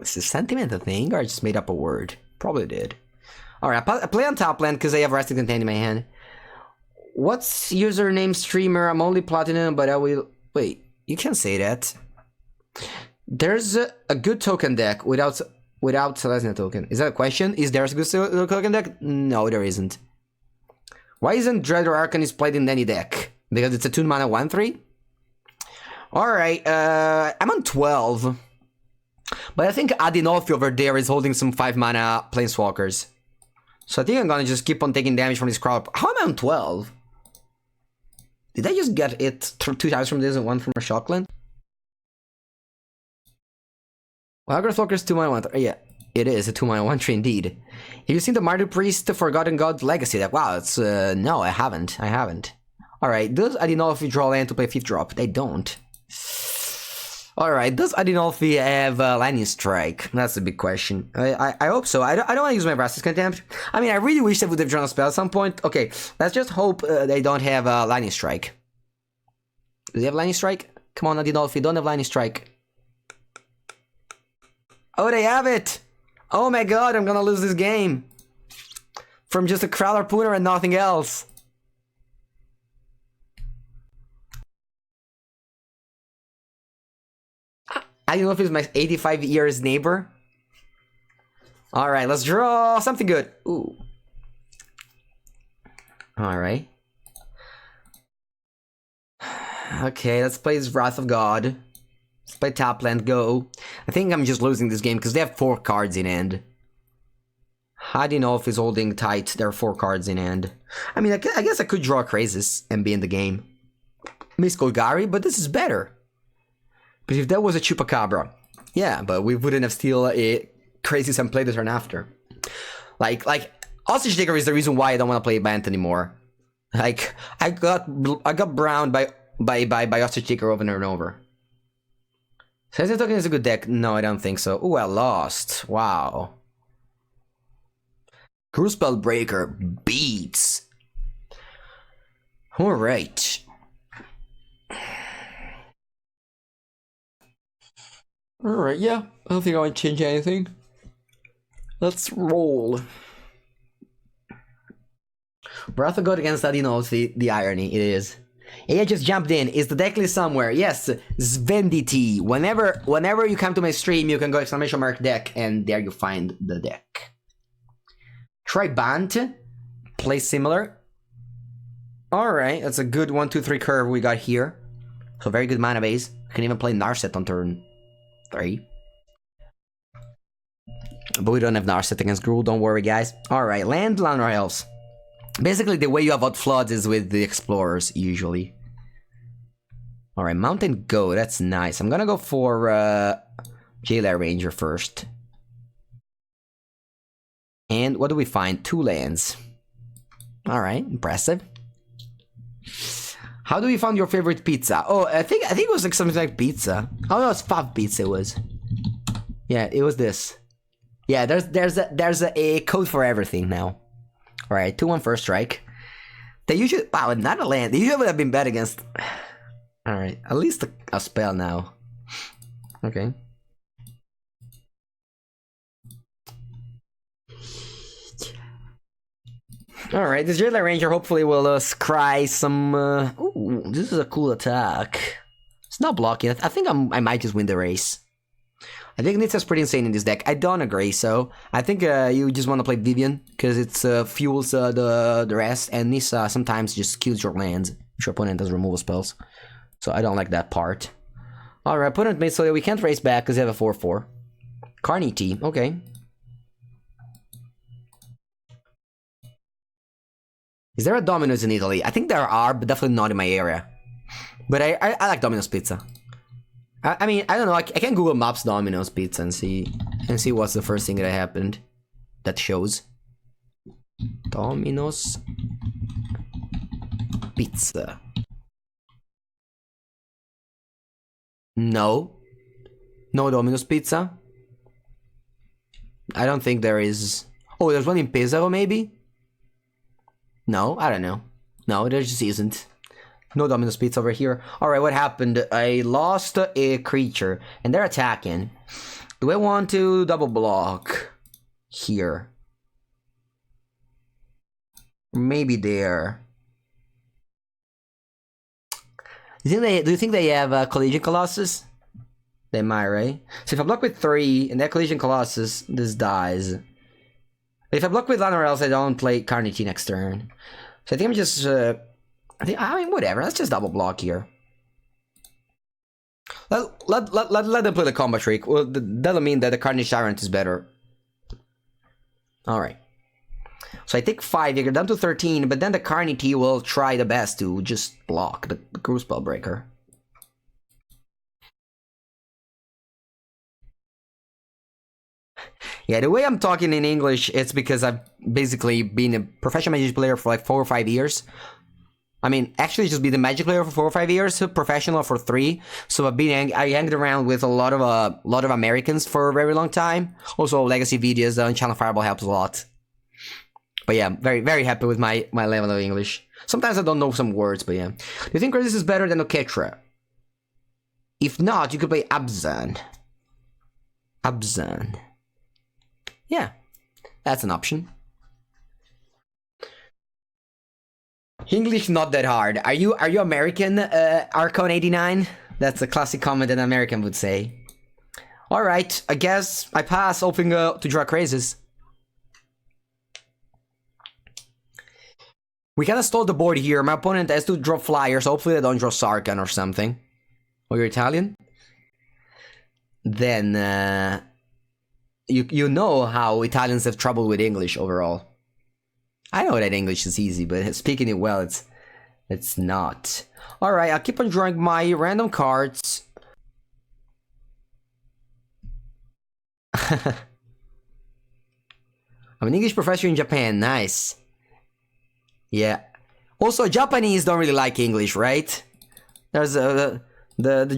Is this sentiment a thing, or I just made up a word? Probably did. Alright, I play on top land because I have Rested Contained in my hand. What's username streamer? I'm only platinum, but I will... Wait, you can't say that. There's a good token deck without Celestia token. Is that a question? Is there a good token deck? No, there isn't. Why isn't Dreader Arcanist played in any deck? Because it's a 2 mana 1/3? Alright, I'm on 12. But I think Adinolfi over there is holding some 5 mana Planeswalkers. So I think I'm gonna just keep on taking damage from this crowd. How am I on 12? Did I just get it 2 times from this and 1 from a Shockland? Well, Walker's 2 mana 1. Yeah, it is a 2 mana 1/3 indeed. Have you seen the Mardu Priest, the Forgotten God Legacy deck? Wow, it's no, I haven't. Alright, does Adinolfi draw land to play 5th drop? They don't. Alright, does Adinolfi have Lightning Strike? That's a big question. I hope so. I don't want to use my Restless Contempt. I mean, I really wish they would have drawn a spell at some point. Okay, let's just hope they don't have Lightning Strike. Do they have Lightning Strike? Come on, Adinolfi, don't have Lightning Strike. Oh, they have it! Oh my god, I'm gonna lose this game. From just a Crowler Pooner and nothing else. I don't know if it's my 85 years neighbor. Alright, let's draw something good. Ooh. Alright. Okay, let's play this Wrath of God. Let's play top land, go. I think I'm just losing this game because they have 4 cards in hand. Adinolfi is holding tight. There are 4 cards in hand. I mean, I guess I could draw Krasis and be in the game. Miss Golgari, but this is better. But if that was a Chupacabra, yeah, but we wouldn't have still Krasis and played the turn after. Like Hostage Taker is the reason why I don't want to play Bant anymore. Like I got browned by Hostage Taker over and over. Celestia Token is a good deck. No, I don't think so. Ooh, I lost. Wow. Cruel Spell Breaker beats. Alright. Alright, yeah. I don't think I want to change anything. Let's roll. Wrath of God against Adinolfi, the irony, it is. Yeah, just jumped in. Is the deck list somewhere? Yes, Svendity. Whenever you come to my stream, you can go !deck, and there you find the deck. Try Bant. Play similar. Alright, that's a good 1, 2, 3 curve we got here. So very good mana base. You can even play Narset on turn 3. But we don't have Narset against Gruul, don't worry guys. Alright, land Llanowar Elves. Basically, the way you avoid floods is with the Explorers, usually. Alright, Mountain Go, that's nice. I'm gonna go for Jailer Ranger first. And what do we find? 2 lands. Alright, impressive. How do you find your favorite pizza? Oh, I think it was like something like pizza. Oh no, it's Fav Pizza it was. Yeah, it was this. Yeah, there's a code for everything now. Alright, 2/1 first strike. They usually... Wow, not a land. They usually would have been bad against... Alright, at least a spell now. Okay. Alright, this Jailer Ranger hopefully will scry some... Ooh, this is a cool attack. It's not blocking. I think I might just win the race. I think Nitsa's pretty insane in this deck. I don't agree, so I think you just want to play Vivian, because it fuels the rest, and Nissa sometimes just kills your lands, if your opponent does removal spells. So I don't like that part. Alright, opponent made so that we can't race back because they have a 4-4. Carnity, okay. Is there a Domino's in Italy? I think there are, but definitely not in my area. But I like Domino's Pizza. I mean, I don't know, I can Google Maps Domino's Pizza and see what's the first thing that happened that shows. Domino's Pizza. No. No Domino's Pizza. I don't think there is. Oh, there's one in Pesaro, maybe? No, I don't know. No, there just isn't. No Domino's Pizza over here. Alright, what happened? I lost a creature, and they're attacking. Do I want to double block here? Maybe there. Do you think they have Collision Colossus? They might, right? So if I block with 3 and that Collision Colossus, this dies. If I block with Lana or else, I don't play Carnity next turn. So I think I'm just... I mean, whatever. Let's just double block here. Let them play the combo trick. Well, that'll mean that the Carnage Tyrant is better. Alright. So I take 5, you get down to 13, but then the Carnity will try the best to just block the Crew Spellbreaker. Yeah, the way I'm talking in English, it's because I've basically been a professional Magic player for like 4 or 5 years. I mean, actually just been a Magic player for 4 or 5 years, professional for 3. So I hanged around with a lot of Americans for a very long time. Also, legacy videos on Channel Fireball helps a lot. But yeah, very, very happy with my level of English. Sometimes I don't know some words, but yeah. Do you think Crisis is better than Oketra? If not, you could play Abzan. Abzan. Yeah, that's an option. English not that hard. Are you American, Arcon89? That's a classic comment an American would say. Alright, I guess I pass, hoping to draw Crazes. We kinda stole the board here. My opponent has to draw flyers, so hopefully they don't draw Sarkhan or something. Oh, you're Italian? Then, you know how Italians have trouble with English overall. I know that English is easy, but speaking it well, it's not. Alright, I'll keep on drawing my random cards. I'm an English professor in Japan, nice. Yeah. Also, Japanese don't really like English, right? There's the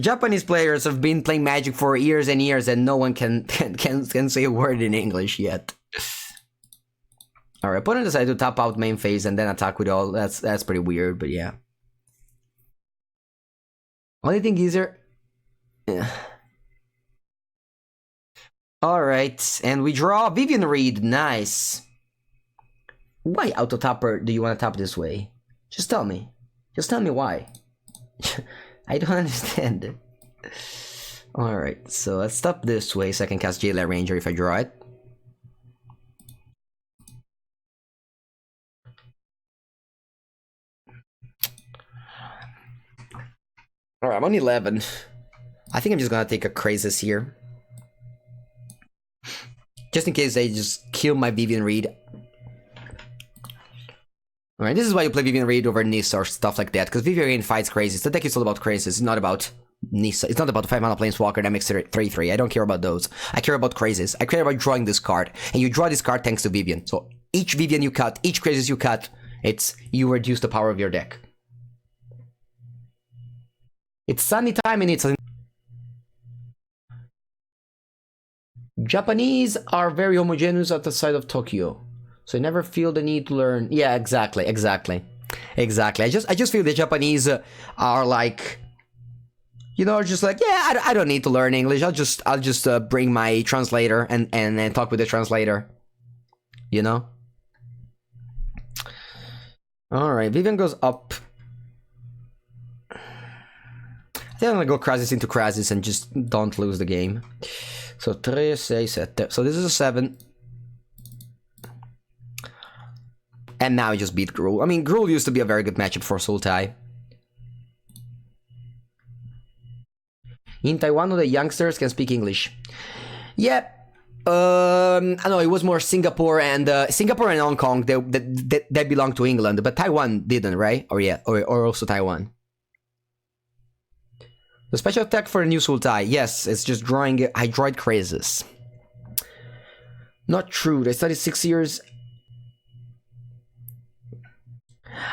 Japanese players have been playing Magic for years and years, and no one can say a word in English yet. Alright, opponent decided to tap out main phase and then attack with all. That's pretty weird, but yeah. Only thing easier. Yeah. Alright, and we draw Vivian Reed, nice. Why auto tapper do you want to tap this way? Just tell me. Just tell me why. I don't understand. Alright, so let's tap this way so I can cast Jailer Ranger if I draw it. Alright, I'm on 11. I think I'm just gonna take a Crazes here. Just in case they just kill my Vivian Reed. Alright, this is why you play Vivian Reed over Nissa or stuff like that, because Vivian Reed fights Crazes. The deck is all about Crazes, it's not about Nissa. It's not about the 5-mana Planeswalker that makes it 3-3. I don't care about those. I care about Crazes. I care about drawing this card. And you draw this card thanks to Vivian. So each Vivian you cut, each Crazes you cut, you reduce the power of your deck. It's sunny time and it's... Japanese are very homogeneous at the side of Tokyo. So I never feel the need to learn. Yeah, exactly. I just feel the Japanese are like, you know, just like, yeah, I don't need to learn English. I'll just bring my translator and talk with the translator. You know. Alright, Vivian goes up. I think I'm gonna go Krasis into Krasis and just don't lose the game. So 3, 6, 7. So this is a 7. And now he just beat Gruul. I mean, Gruul used to be a very good matchup for Sultai. In Taiwan, the youngsters can speak English. Yeah. I know it was more Singapore and Hong Kong. They belong to England, but Taiwan didn't, right? Or yeah, or also Taiwan. The special attack for the new Sultai, yes, it's just drawing Hydroid Crazes. Not true. They studied 6 years.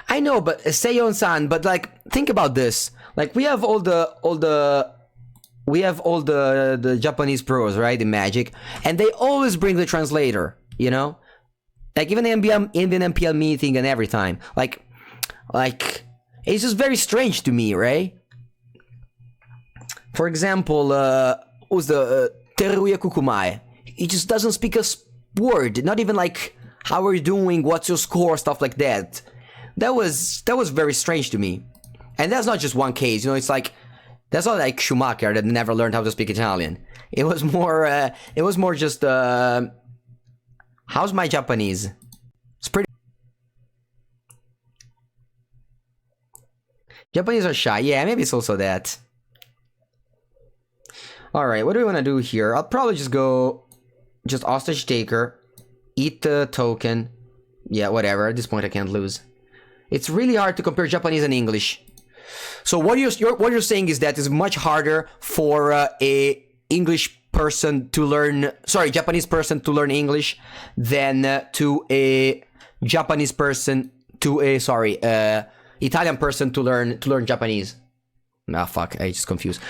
I know, but Seion-san, but like think about this. Like we have all the Japanese pros, right, in Magic, and they always bring the translator, you know? Like even in MPL meeting and every time. Like it's just very strange to me, right? For example, who's the Teruya Kukumai? He just doesn't speak a word, not even like how are you doing, what's your score, stuff like that. That was very strange to me. And that's not just one case, you know, it's like that's not like Schumacher that never learned how to speak Italian. It was more just how's my Japanese? It's pretty. Japanese are shy. Yeah, maybe it's also that. Alright, what do we want to do here? I'll probably just go just hostage taker, eat the token. Yeah, whatever. At this point I can't lose. It's really hard to compare Japanese and English. So what you're saying is that it's much harder for a English person to learn, sorry, Japanese person to learn English than to a Japanese person to a Italian person to learn Japanese. Ah, fuck, I just confused.